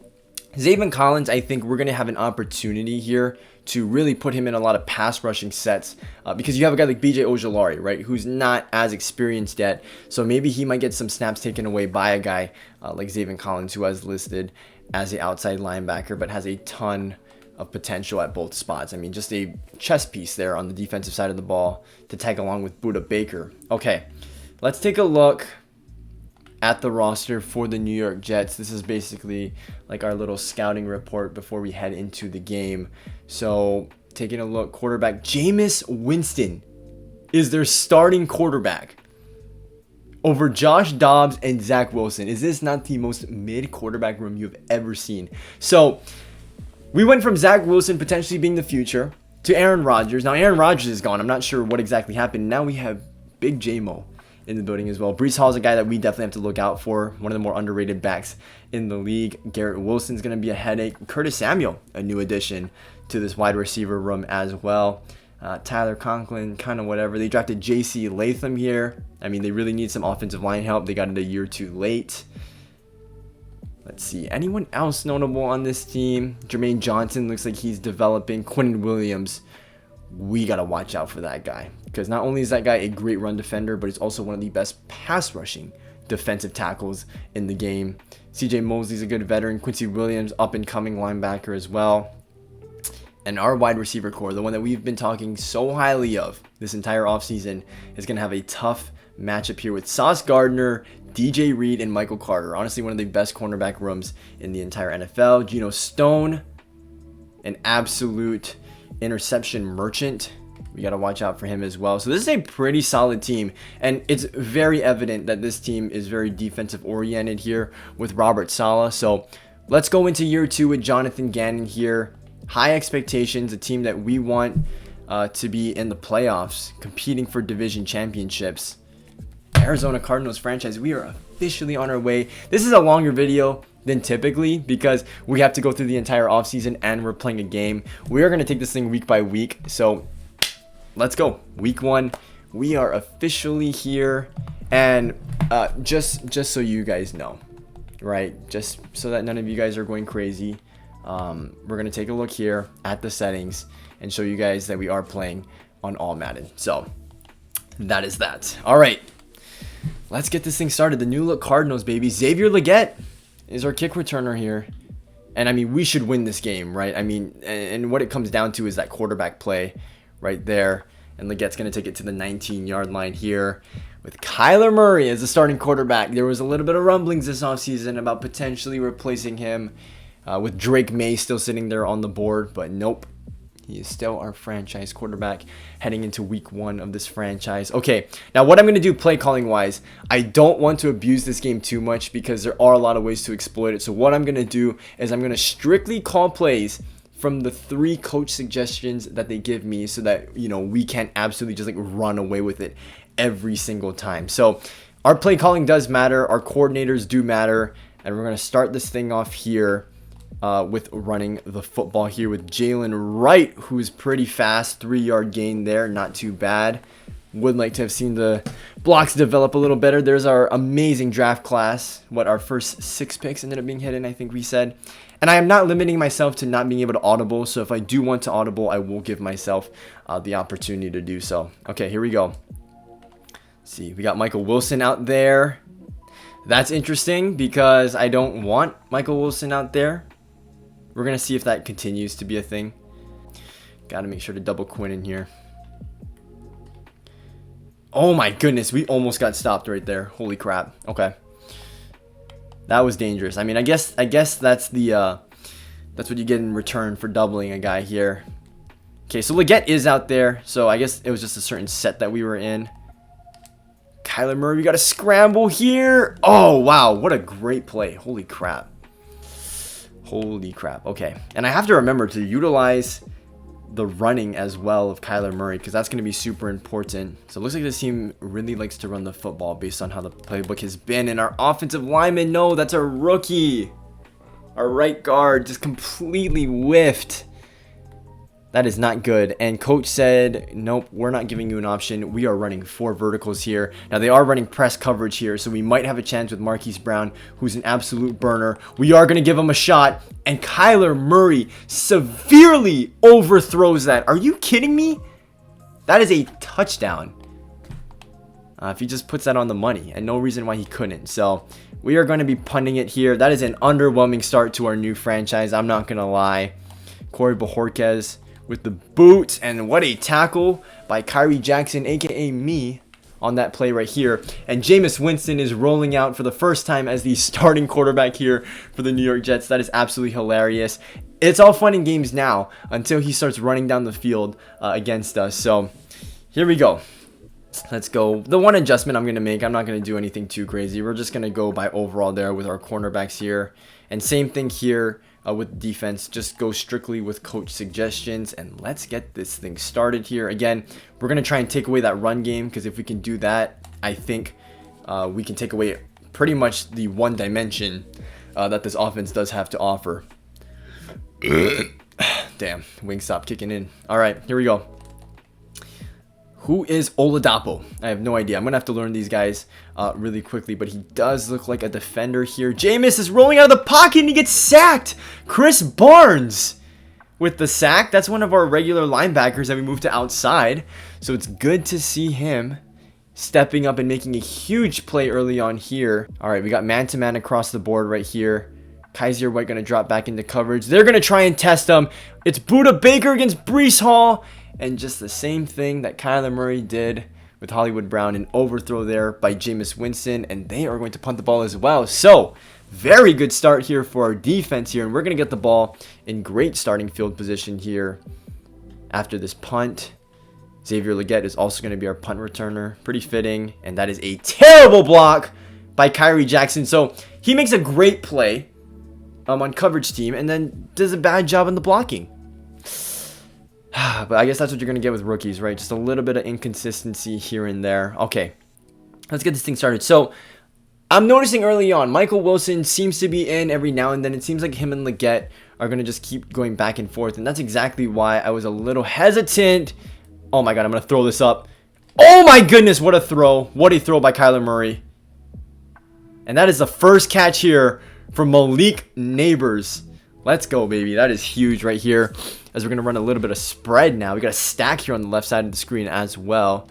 [SPEAKER 1] Zaven Collins, I think we're going to have an opportunity here to really put him in a lot of pass rushing sets because you have a guy like BJ Ojolari, right, who's not as experienced yet. So maybe he might get some snaps taken away by a guy like Zaven Collins, who has listed as an outside linebacker but has a ton of potential at both spots. I mean, just a chess piece there on the defensive side of the ball to tag along with Budda Baker. Okay, let's take a look at the roster for the New York Jets. This is basically like our little scouting report before we head into the game. So taking a look, quarterback Jameis Winston is their starting quarterback over Josh Dobbs and Zach Wilson. Is this not the most mid quarterback room you've ever seen? So we went from Zach Wilson potentially being the future to Aaron Rodgers. Now Aaron Rodgers is gone. I'm not sure what exactly happened. Now we have Big J-Mo in the building as well. Breece Hall is a guy that we definitely have to look out for. One of the more underrated backs in the league. Garrett Wilson's going to be a headache. Curtis Samuel, a new addition to this wide receiver room as well. Tyler Conklin, kind of whatever. They drafted J.C. Latham here. I mean, they really need some offensive line help. They got it a year too late. Let's see. Anyone else notable on this team? Jermaine Johnson looks like he's developing. Quinnen Williams, we got to watch out for that guy. Because not only is that guy a great run defender, but he's also one of the best pass rushing defensive tackles in the game. CJ Mosley's a good veteran. Quincy Williams, up and coming linebacker as well. And our wide receiver core, the one that we've been talking so highly of this entire offseason, is going to have a tough matchup here with Sauce Gardner, DJ Reed and Michael Carter. Honestly, one of the best cornerback rooms in the entire NFL. Geno Stone, an absolute interception merchant. We got to watch out for him as well. So this is a pretty solid team, and it's very evident that this team is very defensive oriented here with Robert Saleh. So let's go into year 2 with Jonathan Gannon here. High expectations, a team that we want to be in the playoffs, competing for division championships. Arizona Cardinals franchise, we are officially on our way. This is a longer video than typically because we have to go through the entire offseason and we're playing a game. We are going to take this thing week by week. So let's go. Week 1, we are officially here. And just so you guys know, right? Just so that none of you guys are going crazy, we're going to take a look here at the settings and show you guys that we are playing on all Madden. So that is that. All right. Let's get this thing started. The new look Cardinals, baby. Xavier Legette is our kick returner here. And I mean, we should win this game, right? I mean, and what it comes down to is that quarterback play right there. And Legette's going to take it to the 19-yard line here with Kyler Murray as the starting quarterback. There was a little bit of rumblings this offseason about potentially replacing him with Drake May still sitting there on the board, but nope. He is still our franchise quarterback heading into week 1 of this franchise. Okay, now what I'm going to do play calling wise, I don't want to abuse this game too much because there are a lot of ways to exploit it. So what I'm going to do is I'm going to strictly call plays from the 3 coach suggestions that they give me so that, you know, we can't absolutely just like run away with it every single time. So our play calling does matter. Our coordinators do matter. And we're going to start this thing off here with running the football here with Jalen Wright, who's pretty fast. 3-yard gain there, not too bad. Would like to have seen the blocks develop a little better. There's our amazing draft class. What, our first 6 picks ended up being hidden, I think we said. And I am not limiting myself to not being able to audible. So if I do want to audible, I will give myself the opportunity to do so. Okay, here we go. Let's see, we got Michael Wilson out there. That's interesting because I don't want Michael Wilson out there. We're going to see if that continues to be a thing. Got to make sure to double Quinn in here. Oh my goodness, we almost got stopped right there. Holy crap. Okay. That was dangerous. I mean, I guess that's the that's what you get in return for doubling a guy here. Okay, so Legette is out there. So I guess it was just a certain set that we were in. Kyler Murray, we got a scramble here. Oh, wow. What a great play. Holy crap. Holy crap. Okay. And I have to remember to utilize the running as well of Kyler Murray because that's going to be super important. So it looks like this team really likes to run the football based on how the playbook has been. And our offensive lineman, no, that's a rookie. Our right guard just completely whiffed. That is not good. And coach said, nope, we're not giving you an option. We are running 4 verticals here. Now, they are running press coverage here, so we might have a chance with Marquise Brown, who's an absolute burner. We are going to give him a shot. And Kyler Murray severely overthrows that. Are you kidding me? That is a touchdown. If he just puts that on the money, and no reason why he couldn't. So we are going to be punting it here. That is an underwhelming start to our new franchise. I'm not going to lie. Corey Bojorquez with the boot, and what a tackle by Kyrie Jackson, aka me, on that play right here. And Jameis Winston is rolling out for the first time as the starting quarterback here for the New York Jets. That is absolutely hilarious. It's all fun and games now until he starts running down the field against us. So here we go. Let's go. The one adjustment I'm going to make, I'm not going to do anything too crazy. We're just going to go by overall there with our cornerbacks here. And same thing here. With defense, just go strictly with coach suggestions, and let's get this thing started here. Again, we're going to try and take away that run game, because if we can do that, I think we can take away pretty much the one dimension that this offense does have to offer. Damn, Wingstop kicking in. All right, here we go. Who is Oladapo? I have no idea. I'm going to have to learn these guys really quickly, but he does look like a defender here. Jameis is rolling out of the pocket and he gets sacked. Chris Barnes with the sack. That's one of our regular linebackers that we moved to outside. So it's good to see him stepping up and making a huge play early on here. All right, we got man-to-man across the board right here. Kaiser White going to drop back into coverage. They're going to try and test him. It's Buda Baker against Breece Hall. And just the same thing that Kyler Murray did with Hollywood Brown. An overthrow there by Jameis Winston, and they are going to punt the ball as well. So, very good start here for our defense here, and we're going to get the ball in great starting field position here after this punt. Xavier Legette is also going to be our punt returner. Pretty fitting, and that is a terrible block by Kyrie Jackson. So, he makes a great play on coverage team, and then does a bad job in the blocking. But I guess that's what you're going to get with rookies, right? Just a little bit of inconsistency here and there. Okay, let's get this thing started. So, I'm noticing early on, Michael Wilson seems to be in every now and then. It seems like him and Legette are going to just keep going back and forth, and that's exactly why I was a little hesitant. Oh my god, I'm going to throw this up. Oh my goodness, what a throw. What a throw by Kyler Murray. And that is the first catch here from Malik Neighbors. Let's go, baby. That is huge right here. As we're going to run a little bit of spread now. We got a stack here on the left side of the screen as well.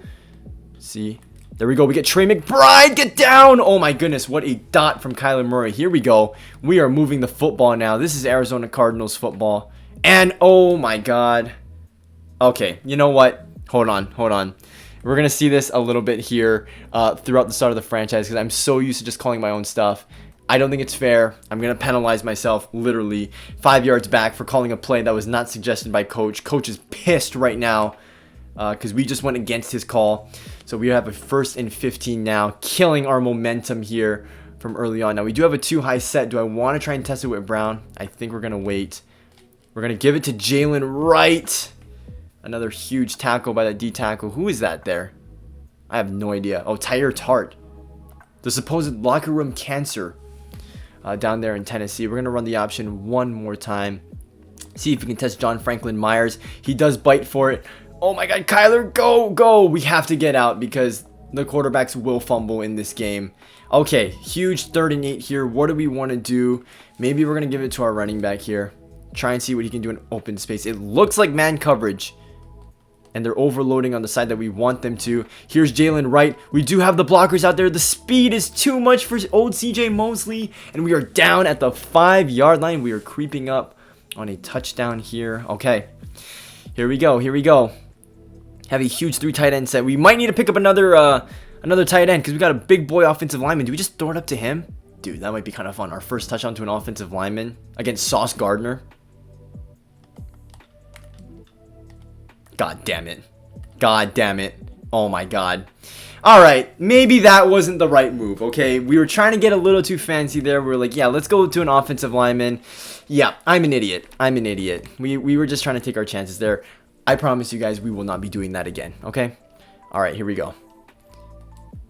[SPEAKER 1] See? There we go. We get Trey McBride. Get down. Oh, my goodness. What a dot from Kyler Murray. Here we go. We are moving the football now. This is Arizona Cardinals football. And, oh, my God. Okay. You know what? Hold on. We're going to see this a little bit here throughout the start of the franchise because I'm so used to just calling my own stuff. I don't think it's fair. I'm going to penalize myself literally 5 yards back for calling a play that was not suggested by Coach. Coach is pissed right now because we just went against his call. So we have a 1st and 15 now, killing our momentum here from early on. Now we do have a 2-high set. Do I want to try and test it with Brown? I think we're going to wait. We're going to give it to Jalen Wright. Another huge tackle by that D tackle. Who is that there? I have no idea. Oh, Tyre Tart. The supposed locker room cancer. Down there in Tennessee. We're going to run the option one more time. See if we can test John Franklin Myers. He does bite for it. Oh my god, Kyler, go! We have to get out because the quarterbacks will fumble in this game. Okay, huge 3rd and 8 here. What do we want to do? Maybe we're going to give it to our running back here. Try and see what he can do in open space. It looks like man coverage. And they're overloading on the side that we want them to. Here's Jalen Wright. We do have the blockers out there. The speed is too much for old CJ Mosley. And we are down at the 5-yard line. We are creeping up on a touchdown here. Okay. Here we go. Have a huge 3 tight end set. We might need to pick up another tight end because we got a big boy offensive lineman. Do we just throw it up to him? Dude, that might be kind of fun. Our first touchdown to an offensive lineman against Sauce Gardner. God damn it. Oh my god. Alright, maybe that wasn't the right move, okay? We were trying to get a little too fancy there. We were like, yeah, let's go to an offensive lineman. Yeah, I'm an idiot. We were just trying to take our chances there. I promise you guys we will not be doing that again, okay? Alright, here we go.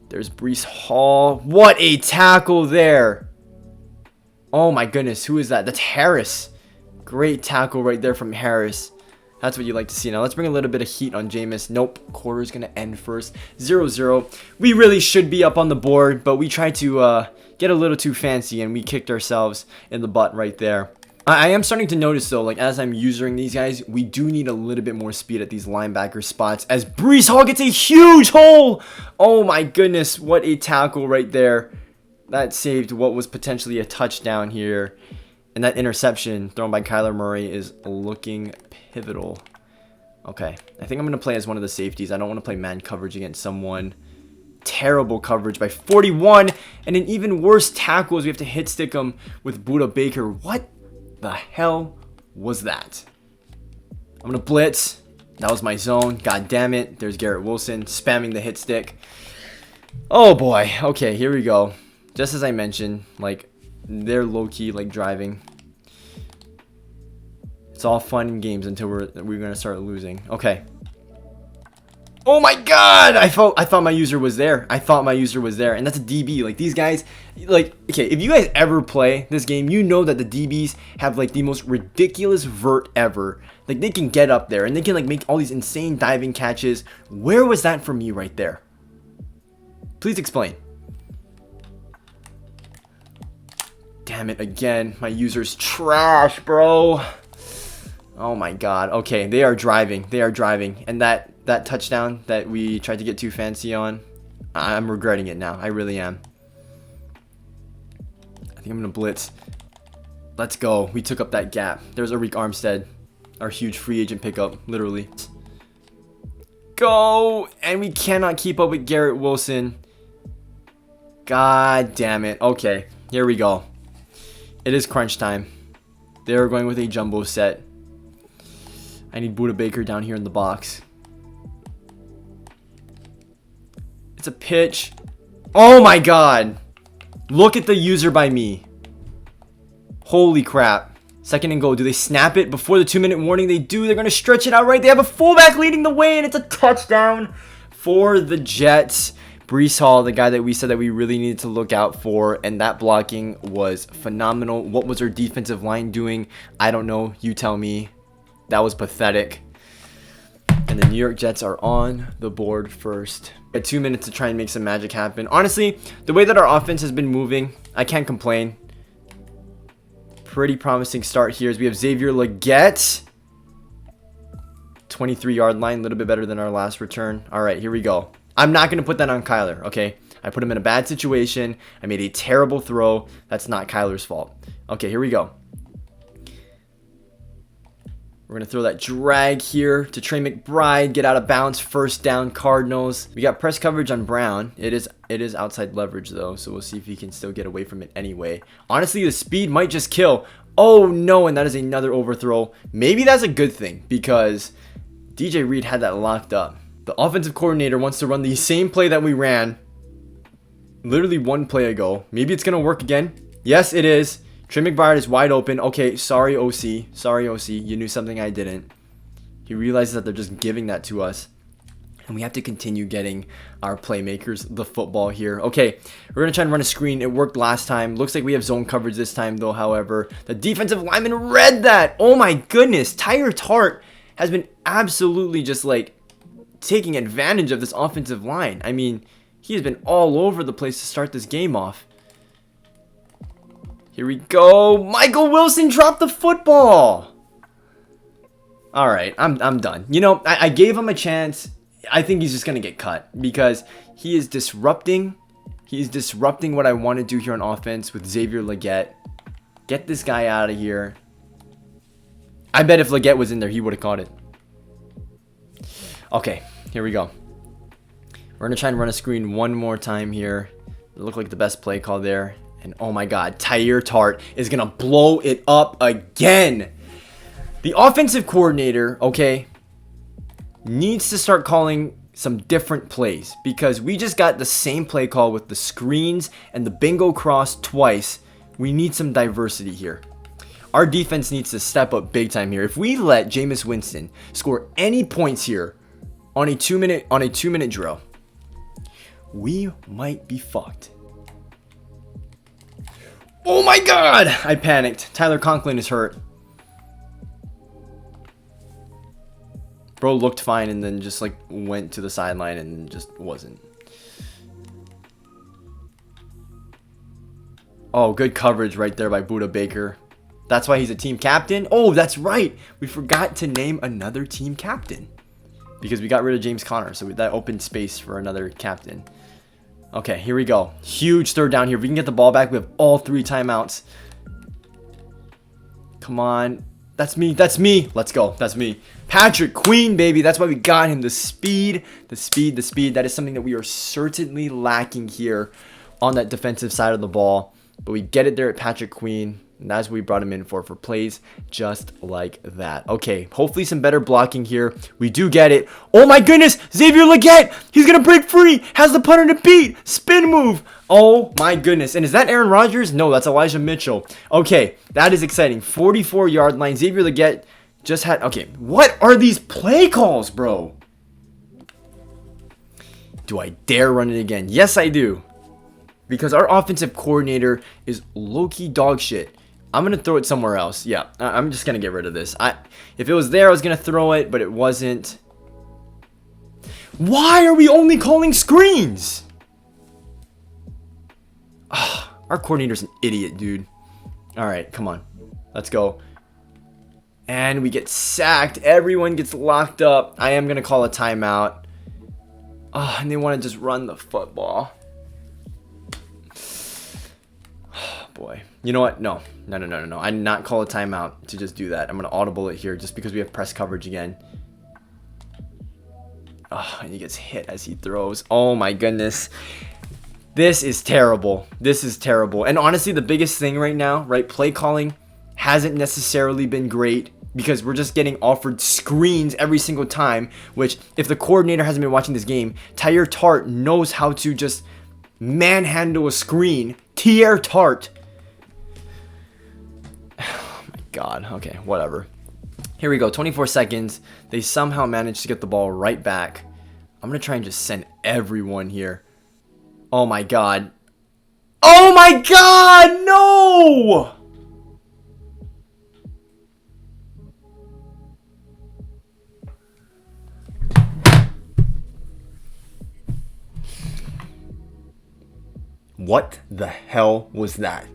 [SPEAKER 1] There's Breece Hall. What a tackle there. Oh my goodness, who is that? That's Harris. Great tackle right there from Harris. That's what you like to see. Now let's bring a little bit of heat on Jameis. Nope, quarter's going to end first. 0-0. We really should be up on the board, but we tried to get a little too fancy, and we kicked ourselves in the butt right there. I am starting to notice, though, like as I'm using these guys, we do need a little bit more speed at these linebacker spots as Breece Hall gets a huge hole. Oh my goodness, what a tackle right there. That saved what was potentially a touchdown here. And that interception thrown by Kyler Murray is looking pivotal. Okay, I think I'm going to play as one of the safeties. I don't want to play man coverage against someone. Terrible coverage by 41. And an even worse tackle as we have to hit stick him with Buda Baker. What the hell was that? I'm going to blitz. That was my zone. God damn it. There's Garrett Wilson spamming the hit stick. Oh boy. Okay, here we go. Just as I mentioned, like, they're low-key, like, driving. It's all fun and games until we're going to start losing. Okay. Oh my god! I thought my user was there. And that's a DB. Like, these guys, like, okay, if you guys ever play this game, you know that the DBs have, like, the most ridiculous vert ever. Like, they can get up there and they can, like, make all these insane diving catches. Where was that from me right there? Please explain. Damn it, again. My user's trash, bro. Oh my god. Okay, they are driving. And that touchdown that we tried to get too fancy on, I'm regretting it now. I really am. I think I'm going to blitz. Let's go. We took up that gap. There's Arik Armstead, our huge free agent pickup, literally. go. And we cannot keep up with Garrett Wilson. God damn it. Okay, here we go. It is crunch time. They're going with a jumbo set. I need Buda Baker down here in the box. It's a pitch. Oh my god. Look at the user by me. Holy crap. Second and goal. Do they snap it before the 2-minute warning? They do. They're going to stretch it out right. They have a fullback leading the way, and it's a touchdown for the Jets. Breece Hall, the guy that we said that we really needed to look out for, and that blocking was phenomenal. What was our defensive line doing? I don't know. You tell me. That was pathetic. And the New York Jets are on the board first. We had 2 minutes to try and make some magic happen. Honestly, the way that our offense has been moving, I can't complain. Pretty promising start here as we have Xavier Legette. 23-yard line, a little bit better than our last return. All right, here we go. I'm not going to put that on Kyler, okay? I put him in a bad situation. I made a terrible throw. That's not Kyler's fault. Okay, here we go. We're going to throw that drag here to Trey McBride. Get out of bounds. First down, Cardinals. We got press coverage on Brown. It is outside leverage, though, so we'll see if he can still get away from it anyway. Honestly, the speed might just kill. Oh, no, and that is another overthrow. Maybe that's a good thing because DJ Reed had that locked up. The offensive coordinator wants to run the same play that we ran literally one play ago. Maybe it's going to work again. Yes, it is. Trey McBride is wide open. Okay, sorry, OC. Sorry, OC. You knew something I didn't. He realizes that they're just giving that to us. And we have to continue getting our playmakers the football here. Okay, we're going to try and run a screen. It worked last time. Looks like we have zone coverage this time, though, however. The defensive lineman read that. Oh, my goodness. Tyler Tart has been absolutely just, like, taking advantage of this offensive line. I mean, he has been all over the place to start this game off. Here we go. Michael Wilson dropped the football. All right, I'm done. You know, I gave him a chance. I think he's just going to get cut because he is disrupting. He's disrupting what I want to do here on offense with Xavier Legette. Get this guy out of here. I bet if Legette was in there, he would have caught it. Okay, here we go. We're going to try and run a screen one more time here. It looked like the best play call there. And oh my god, Tyler Tart is going to blow it up again. The offensive coordinator, okay, needs to start calling some different plays because we just got the same play call with the screens and the bingo cross twice. We need some diversity here. Our defense needs to step up big time here. If we let Jameis Winston score any points here on a 2-minute drill, we might be fucked. Oh my god! I panicked. Tyler Conklin is hurt. Bro looked fine and then just like went to the sideline and just wasn't. Oh, good coverage right there by Buda Baker. That's why he's a team captain. Oh, that's right. We forgot to name another team captain because we got rid of James Conner. So that opened space for another captain. Okay, here we go. Huge third down here. If we can get the ball back, we have all 3 timeouts. Come on. That's me. That's me. Let's go. That's me. Patrick Queen, baby. That's why we got him. The speed. The speed. The speed. That is something that we are certainly lacking here on that defensive side of the ball. But we get it there at Patrick Queen. And that's what we brought him in for plays just like that. Okay, hopefully some better blocking here. We do get it. Oh my goodness, Xavier Legette. He's going to break free. Has the punter to beat. Spin move. Oh my goodness. And is that Aaron Rodgers? No, that's Elijah Mitchell. Okay, that is exciting. 44-yard line. Xavier Legette just had... Okay, what are these play calls, bro? Do I dare run it again? Yes, I do. Because our offensive coordinator is low-key dog shit. I'm going to throw it somewhere else. Yeah, I'm just going to get rid of this. If it was there, I was going to throw it, but it wasn't. Why are we only calling screens? Our coordinator's an idiot, dude. All right, come on. Let's go. And we get sacked. Everyone gets locked up. I am going to call a timeout. Oh, and they want to just run the football. Boy, you know what? No. I did not call a timeout to just do that. I'm going to audible it here just because we have press coverage again. Oh, and he gets hit as he throws. Oh my goodness. This is terrible. This is terrible. And honestly, the biggest thing right now, right, play calling hasn't necessarily been great because we're just getting offered screens every single time, which if the coordinator hasn't been watching this game, Tyler Tart knows how to just manhandle a screen. Tyler Tart. Oh my God. Okay, whatever. Here we go. 24 seconds. They somehow managed to get the ball right back. I'm going to try and just send everyone here. Oh my God. Oh my God, no! What the hell was that?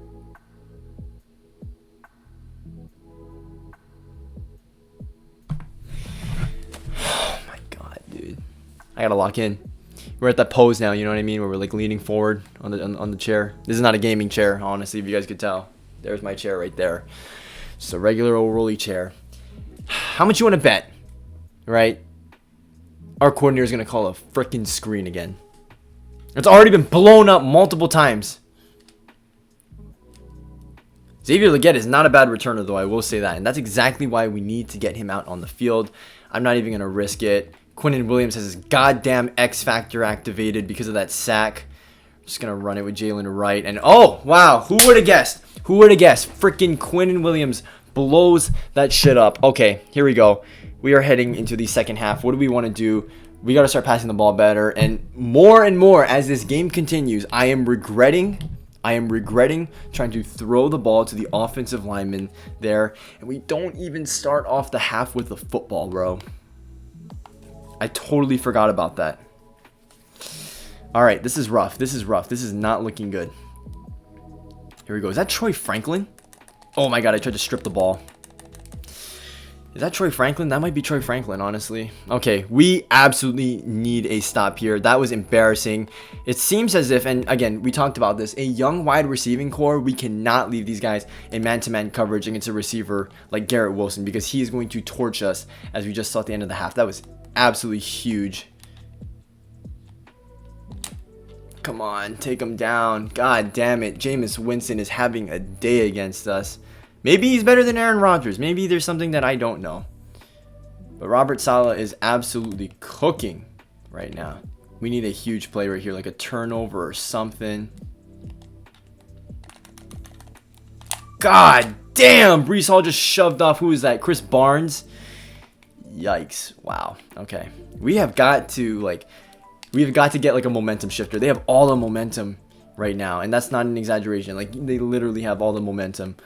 [SPEAKER 1] Oh my God, dude. I gotta lock in. We're at that pose now, you know what I mean? Where we're like leaning forward on the chair. This is not a gaming chair, honestly, if you guys could tell. There's my chair right there. Just a regular old rolly chair. How much you want to bet, right? Our coordinator is going to call a freaking screen again. It's already been blown up multiple times. Xavier Legette is not a bad returner, though, I will say that. And that's exactly why we need to get him out on the field. I'm not even going to risk it. Quinnen Williams has his goddamn X Factor activated because of that sack. I'm just going to run it with Jalen Wright. And oh, wow. Who would have guessed? Who would have guessed? Freaking Quinnen Williams blows that shit up. Okay, here we go. We are heading into the second half. What do we want to do? We got to start passing the ball better. And more as this game continues, I am regretting trying to throw the ball to the offensive lineman there. And we don't even start off the half with the football, bro. I totally forgot about that. All right, this is rough. This is rough. This is not looking good. Here we go. Is that Troy Franklin? Oh my God, I tried to strip the ball. Is that Troy Franklin? That might be Troy Franklin, honestly. Okay, we absolutely need a stop here. That was embarrassing. It seems as if, and again, we talked about this, a young wide receiving core, we cannot leave these guys in man-to-man coverage against a receiver like Garrett Wilson because he is going to torch us, as we just saw at the end of the half. That was absolutely huge. Come on, take him down. God damn it. Jameis Winston is having a day against us. Maybe he's better than Aaron Rodgers. Maybe there's something that I don't know. But Robert Saleh is absolutely cooking right now. We need a huge play right here, like a turnover or something. God damn! Breece Hall just shoved off. Who is that? Chris Barnes? Yikes. Wow. Okay. We have got to get like a momentum shifter. They have all the momentum right now. And that's not an exaggeration. Like, they literally have all the momentum.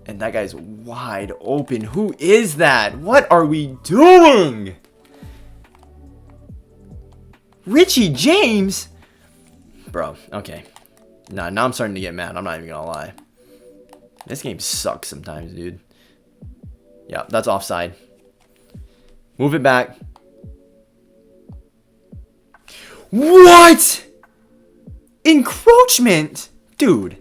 [SPEAKER 1] And that guy's wide open. Who is that? What are we doing? Richie James? Bro, okay. Nah, now I'm starting to get mad. I'm not even gonna lie. This game sucks sometimes, dude. Yeah, that's offside. Move it back. What? Encroachment? Dude.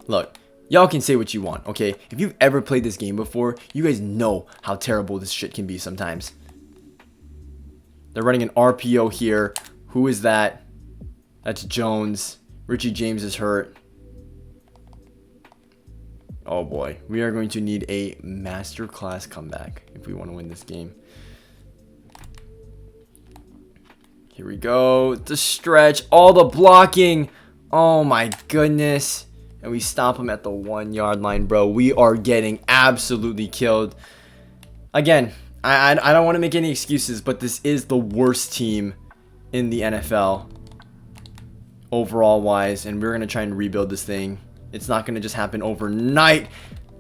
[SPEAKER 1] Look, y'all can say what you want, okay? If you've ever played this game before, you guys know how terrible this shit can be sometimes. They're running an RPO here. Who is that? That's Jones. Richie James is hurt. Oh boy. We are going to need a masterclass comeback if we want to win this game. Here we go. The stretch. All the blocking. Oh my goodness. And we stop him at the 1 yard line, bro. We are getting absolutely killed. Again, I don't want to make any excuses, but this is the worst team in the NFL overall wise. And we're going to try and rebuild this thing. It's not going to just happen overnight.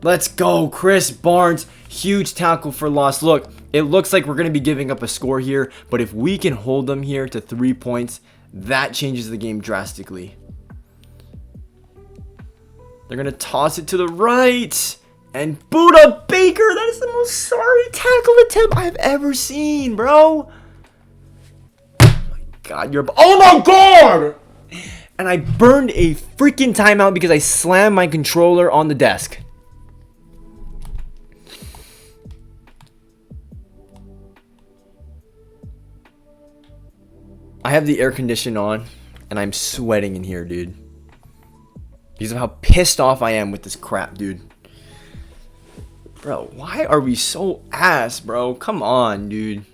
[SPEAKER 1] Let's go. Chris Barnes. Huge tackle for loss. Look, it looks like we're going to be giving up a score here. But if we can hold them here to 3 points, that changes the game drastically. They're going to toss it to the right. And Buda Baker. That is the most sorry tackle attempt I've ever seen, bro. Oh my God. Oh my God. And I burned a freaking timeout because I slammed my controller on the desk. I have the air condition on, and I'm sweating in here, dude. Because of how pissed off I am with this crap, dude. Bro, why are we so ass, bro? Come on, dude.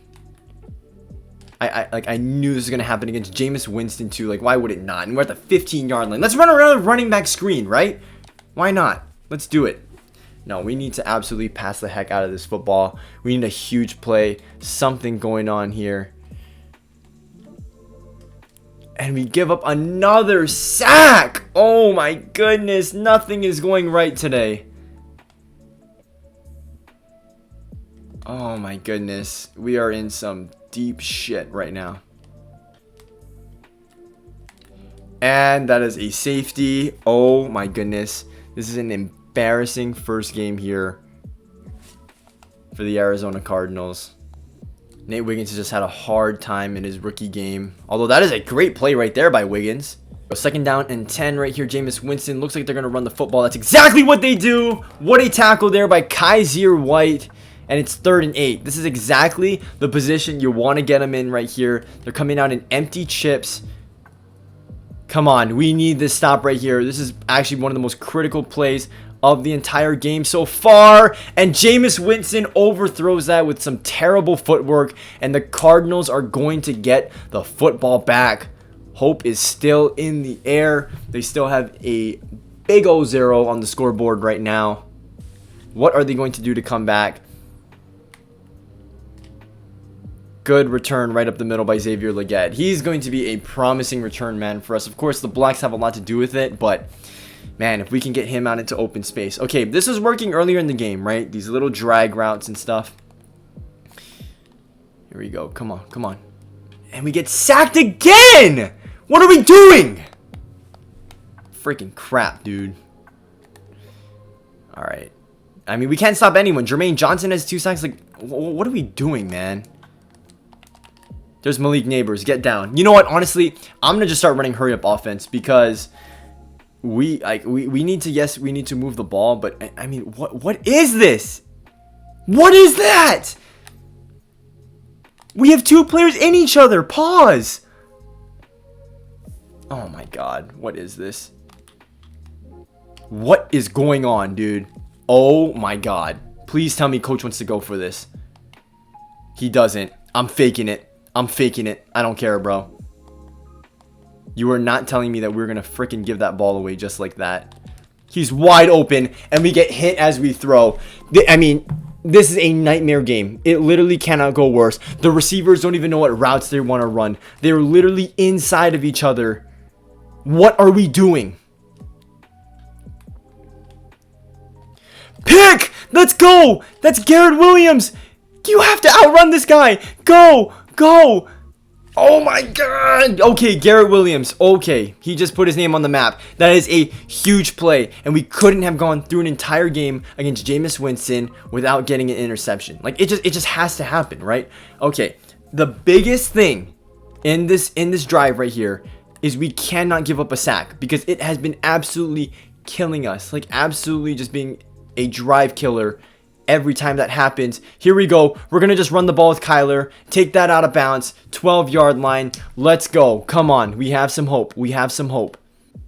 [SPEAKER 1] I knew this was gonna happen against Jameis Winston too. Like, why would it not? And we're at the 15-yard line. Let's run around a running back screen, right? Why not? Let's do it. No, we need to absolutely pass the heck out of this football. We need a huge play. Something going on here. And we give up another sack. Oh my goodness. Nothing is going right today. Oh my goodness. We are in some deep shit right now. And that is a safety. Oh my goodness. This is an embarrassing first game here for the Arizona Cardinals. Nate Wiggins has just had a hard time in his rookie game. Although that is a great play right there by Wiggins. Second down and 10 right here. Jameis Winston. Looks like they're going to run the football. That's exactly what they do. What a tackle there by Kaiser White. And it's 3rd and 8. This is exactly the position you want to get them in right here. They're coming out in empty chips. Come on. We need this stop right here. This is actually one of the most critical plays of the entire game so far. And Jameis Winston overthrows that with some terrible footwork. And the Cardinals are going to get the football back. Hope is still in the air. They still have a big O 0 on the scoreboard right now. What are they going to do to come back? Good return right up the middle by Xavier Legette. He's going to be a promising return man for us. Of course, the blacks have a lot to do with it, but man, if we can get him out into open space. Okay, this was working earlier in the game, right? These little drag routes and stuff. Here we go. Come on, come on. And we get sacked again! What are we doing? Freaking crap, dude. All right. I mean, we can't stop anyone. Jermaine Johnson has 2 sacks. Like, what are we doing, man? There's Malik Neighbors. Get down. You know what? Honestly, I'm going to just start running hurry up offense because we need to, yes, we need to move the ball, but I mean, what is this? What is that? We have 2 players in each other. Pause. Oh my God. What is this? What is going on, dude? Oh my God. Please tell me coach wants to go for this. He doesn't. I'm faking it. I'm faking it. I don't care, bro. You are not telling me that we're going to freaking give that ball away just like that. He's wide open, and we get hit as we throw. I mean, this is a nightmare game. It literally cannot go worse. The receivers don't even know what routes they want to run. They're literally inside of each other. What are we doing? Pick! Let's go! That's Garrett Williams! You have to outrun this guy! Go! Go! Oh my God! Okay, Garrett Williams. Okay, he just put his name on the map. That is a huge play, and we couldn't have gone through an entire game against Jameis Winston without getting an interception. Like, it just has to happen, right? Okay, the biggest thing in this drive right here is we cannot give up a sack because it has been absolutely killing us. Like, absolutely just being a drive killer. Every time that happens, here we go. We're going to just run the ball with Kyler. Take that out of bounds. 12-yard line. Let's go. Come on. We have some hope. We have some hope.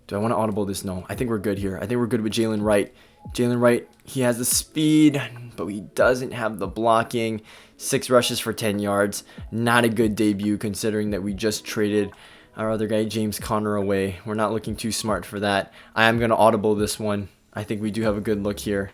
[SPEAKER 1] Do I want to audible this? No. I think we're good here. I think we're good with Jalen Wright. Jalen Wright, he has the speed, but he doesn't have the blocking. 6 rushes for 10 yards. Not a good debut considering that we just traded our other guy, James Conner, away. We're not looking too smart for that. I am going to audible this one. I think we do have a good look here.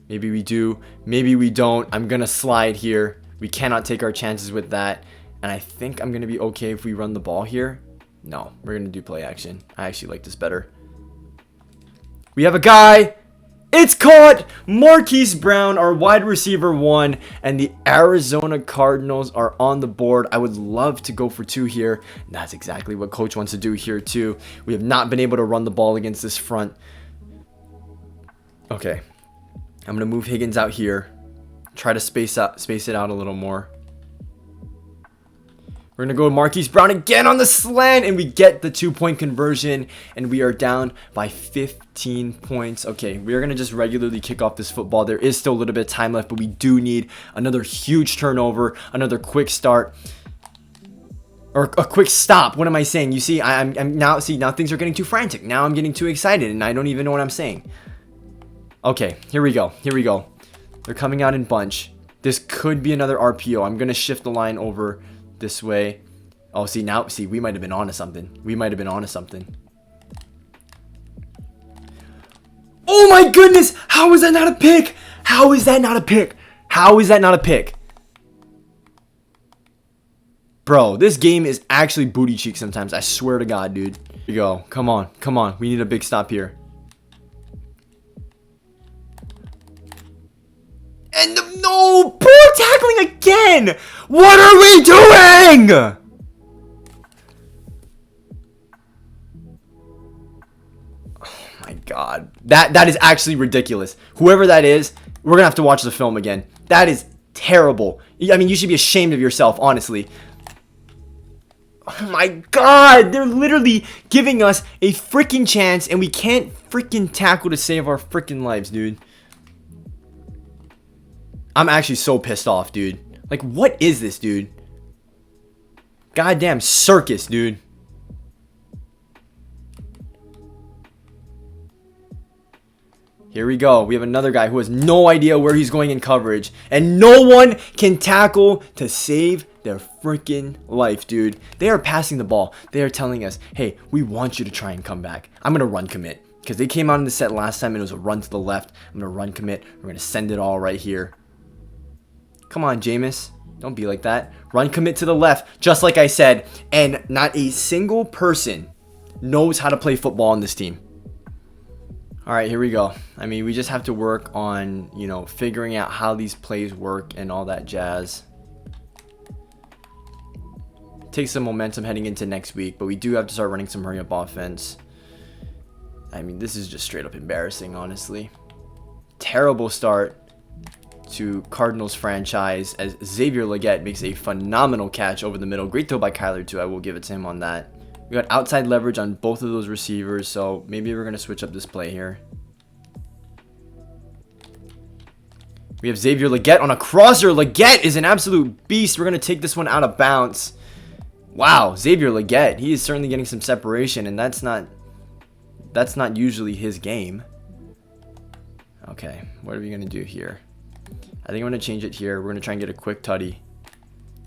[SPEAKER 1] Maybe we do. Maybe we don't. I'm going to slide here. We cannot take our chances with that. And I think I'm going to be okay if we run the ball here. No, we're going to do play action. I actually like this better. We have a guy. It's caught. Marquise Brown, our wide receiver 1. And the Arizona Cardinals are on the board. I would love to go for 2 here. That's exactly what coach wants to do here too. We have not been able to run the ball against this front. Okay. I'm going to move Higgins out here. Try to space it out a little more. We're going to go with Marquise Brown again on the slant. And we get the 2-point conversion. And we are down by 15 points. Okay, we are going to just regularly kick off this football. There is still a little bit of time left. But we do need another huge turnover. Another quick start. Or a quick stop. What am I saying? You see, I'm now things are getting too frantic. Now I'm getting too excited and I don't even know what I'm saying. Okay, here we go. Here we go. They're coming out in bunch. This could be another RPO. I'm going to shift the line over this way. Oh, see, now, see, we might have been onto something. We might have been onto something. Oh my goodness! How is that not a pick? How is that not a pick? How is that not a pick? Bro, this game is actually booty cheek sometimes. I swear to God, dude. Here we go. Come on. Come on. We need a big stop here. And no! Poor tackling again! What are we doing? Oh my God. That is actually ridiculous. Whoever that is, we're going to have to watch the film again. That is terrible. I mean, you should be ashamed of yourself, honestly. Oh my God, they're literally giving us a freaking chance and we can't freaking tackle to save our freaking lives, dude. I'm actually so pissed off, dude. Like, what is this, dude? Goddamn circus, dude. Here we go. We have another guy who has no idea where he's going in coverage. And no one can tackle to save their freaking life, dude. They are passing the ball. They are telling us, hey, we want you to try and come back. I'm going to run commit. Because they came out in the set last time and it was a run to the left. I'm going to run commit. We're going to send it all right here. Come on, Jameis. Don't be like that. Run commit to the left, just like I said. And not a single person knows how to play football on this team. All right, here we go. I mean, we just have to work on, you know, figuring out how these plays work and all that jazz. Take some momentum heading into next week, but we do have to start running some hurry-up offense. I mean, this is just straight up embarrassing, honestly. Terrible start to Cardinals franchise as Xavier Legette makes a phenomenal catch over the middle. Great throw by Kyler, too. I will give it to him on that. We got outside leverage on both of those receivers, so maybe we're going to switch up this play here. We have Xavier Legette on a crosser. Legette is an absolute beast. We're going to take this one out of bounds. Wow, Xavier Legette. He is certainly getting some separation, and that's not usually his game. Okay, what are we going to do here? I think I'm going to change it here. We're going to try and get a quick tutty.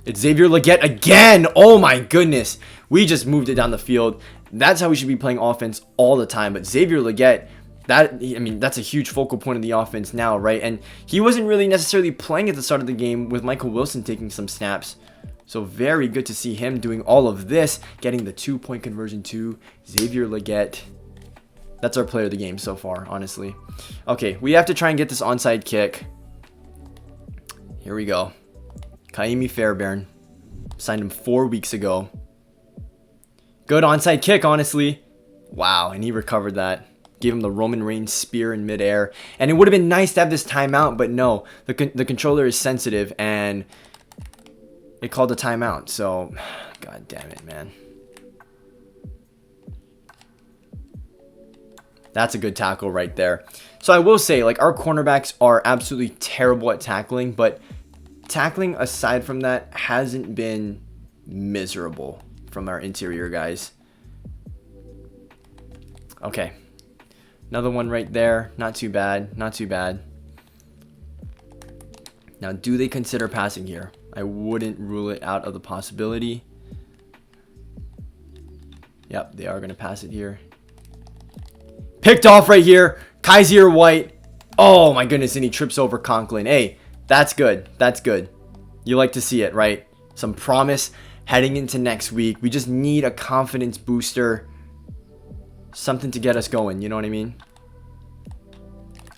[SPEAKER 1] It's Xavier Legette again. Oh my goodness. We just moved it down the field. That's how we should be playing offense all the time. But Xavier Legette, that's a huge focal point of the offense now, right? And he wasn't really necessarily playing at the start of the game with Michael Wilson taking some snaps. So very good to see him doing all of this, getting the 2-point conversion to Xavier Legette. That's our player of the game so far, honestly. Okay, we have to try and get this onside kick. Here we go. Kaimi Fairbairn. Signed him 4 weeks ago. Good onside kick, honestly. Wow, and he recovered that. Gave him the Roman Reigns spear in midair. And it would have been nice to have this timeout, but no. The controller is sensitive, and it called a timeout. So, god damn it, man. That's a good tackle right there. So I will say, like, our cornerbacks are absolutely terrible at tackling, but tackling aside from that hasn't been miserable from our interior guys. Okay. Another one right there. Not too bad. Not too bad. Now, do they consider passing here? I wouldn't rule it out of the possibility. Yep, they are going to pass it here. Picked off right here. Kaiser White. Oh my goodness, and he trips over Conklin. Hey, that's good. That's good. You like to see it, right? Some promise heading into next week. We just need a confidence booster. Something to get us going, you know what I mean?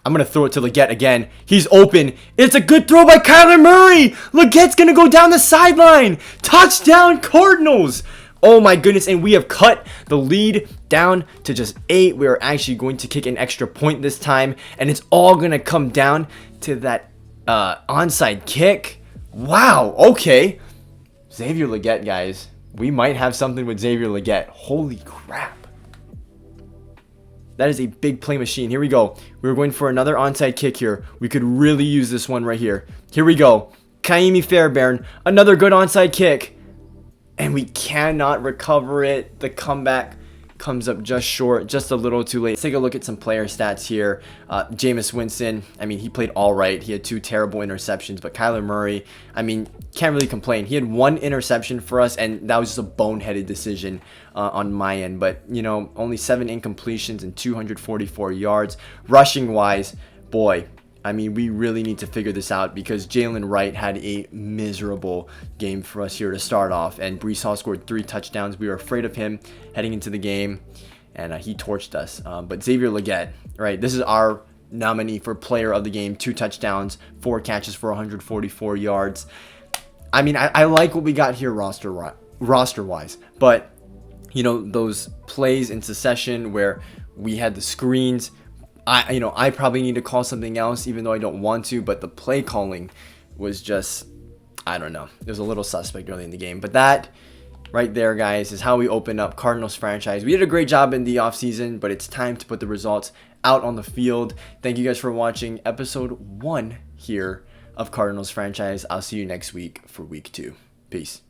[SPEAKER 1] I'm going to throw it to Legette again. He's open. It's a good throw by Kyler Murray. Legette's going to go down the sideline. Touchdown, Cardinals. Oh my goodness, and we have cut the lead down to just 8. We are actually going to kick an extra point this time, and it's all going to come down to that onside kick. Wow, okay. Xavier Legette, guys. We might have something with Xavier Legette. Holy crap. That is a big play machine. Here we go. We're going for another onside kick here. We could really use this one right here. Here we go. Kaimi Fairbairn. Another good onside kick. and we cannot recover it. The comeback comes up just short, just a little too late. Let's take a look at some player stats here. Jameis Winston, I mean, he played all right. He had 2 terrible interceptions, but Kyler Murray, I mean, can't really complain. He had 1 interception for us, and that was just a boneheaded decision on my end. But, you know, only 7 incompletions and 244 yards. Rushing wise, boy, I mean, we really need to figure this out because Jalen Wright had a miserable game for us here to start off. And Breece Hall scored 3 touchdowns. We were afraid of him heading into the game, and he torched us. But Xavier Legette, right? This is our nominee for player of the game. 2 touchdowns, 4 catches for 144 yards. I mean, I like what we got here roster-wise. But, you know, those plays in succession where we had the screens, I probably need to call something else even though I don't want to, but the play calling was just, I don't know. It was a little suspect early in the game. But that right there, guys, is how we open up Cardinals franchise. We did a great job in the offseason, but it's time to put the results out on the field. Thank you guys for watching episode 1 here of Cardinals franchise. I'll see you next week for week 2. Peace.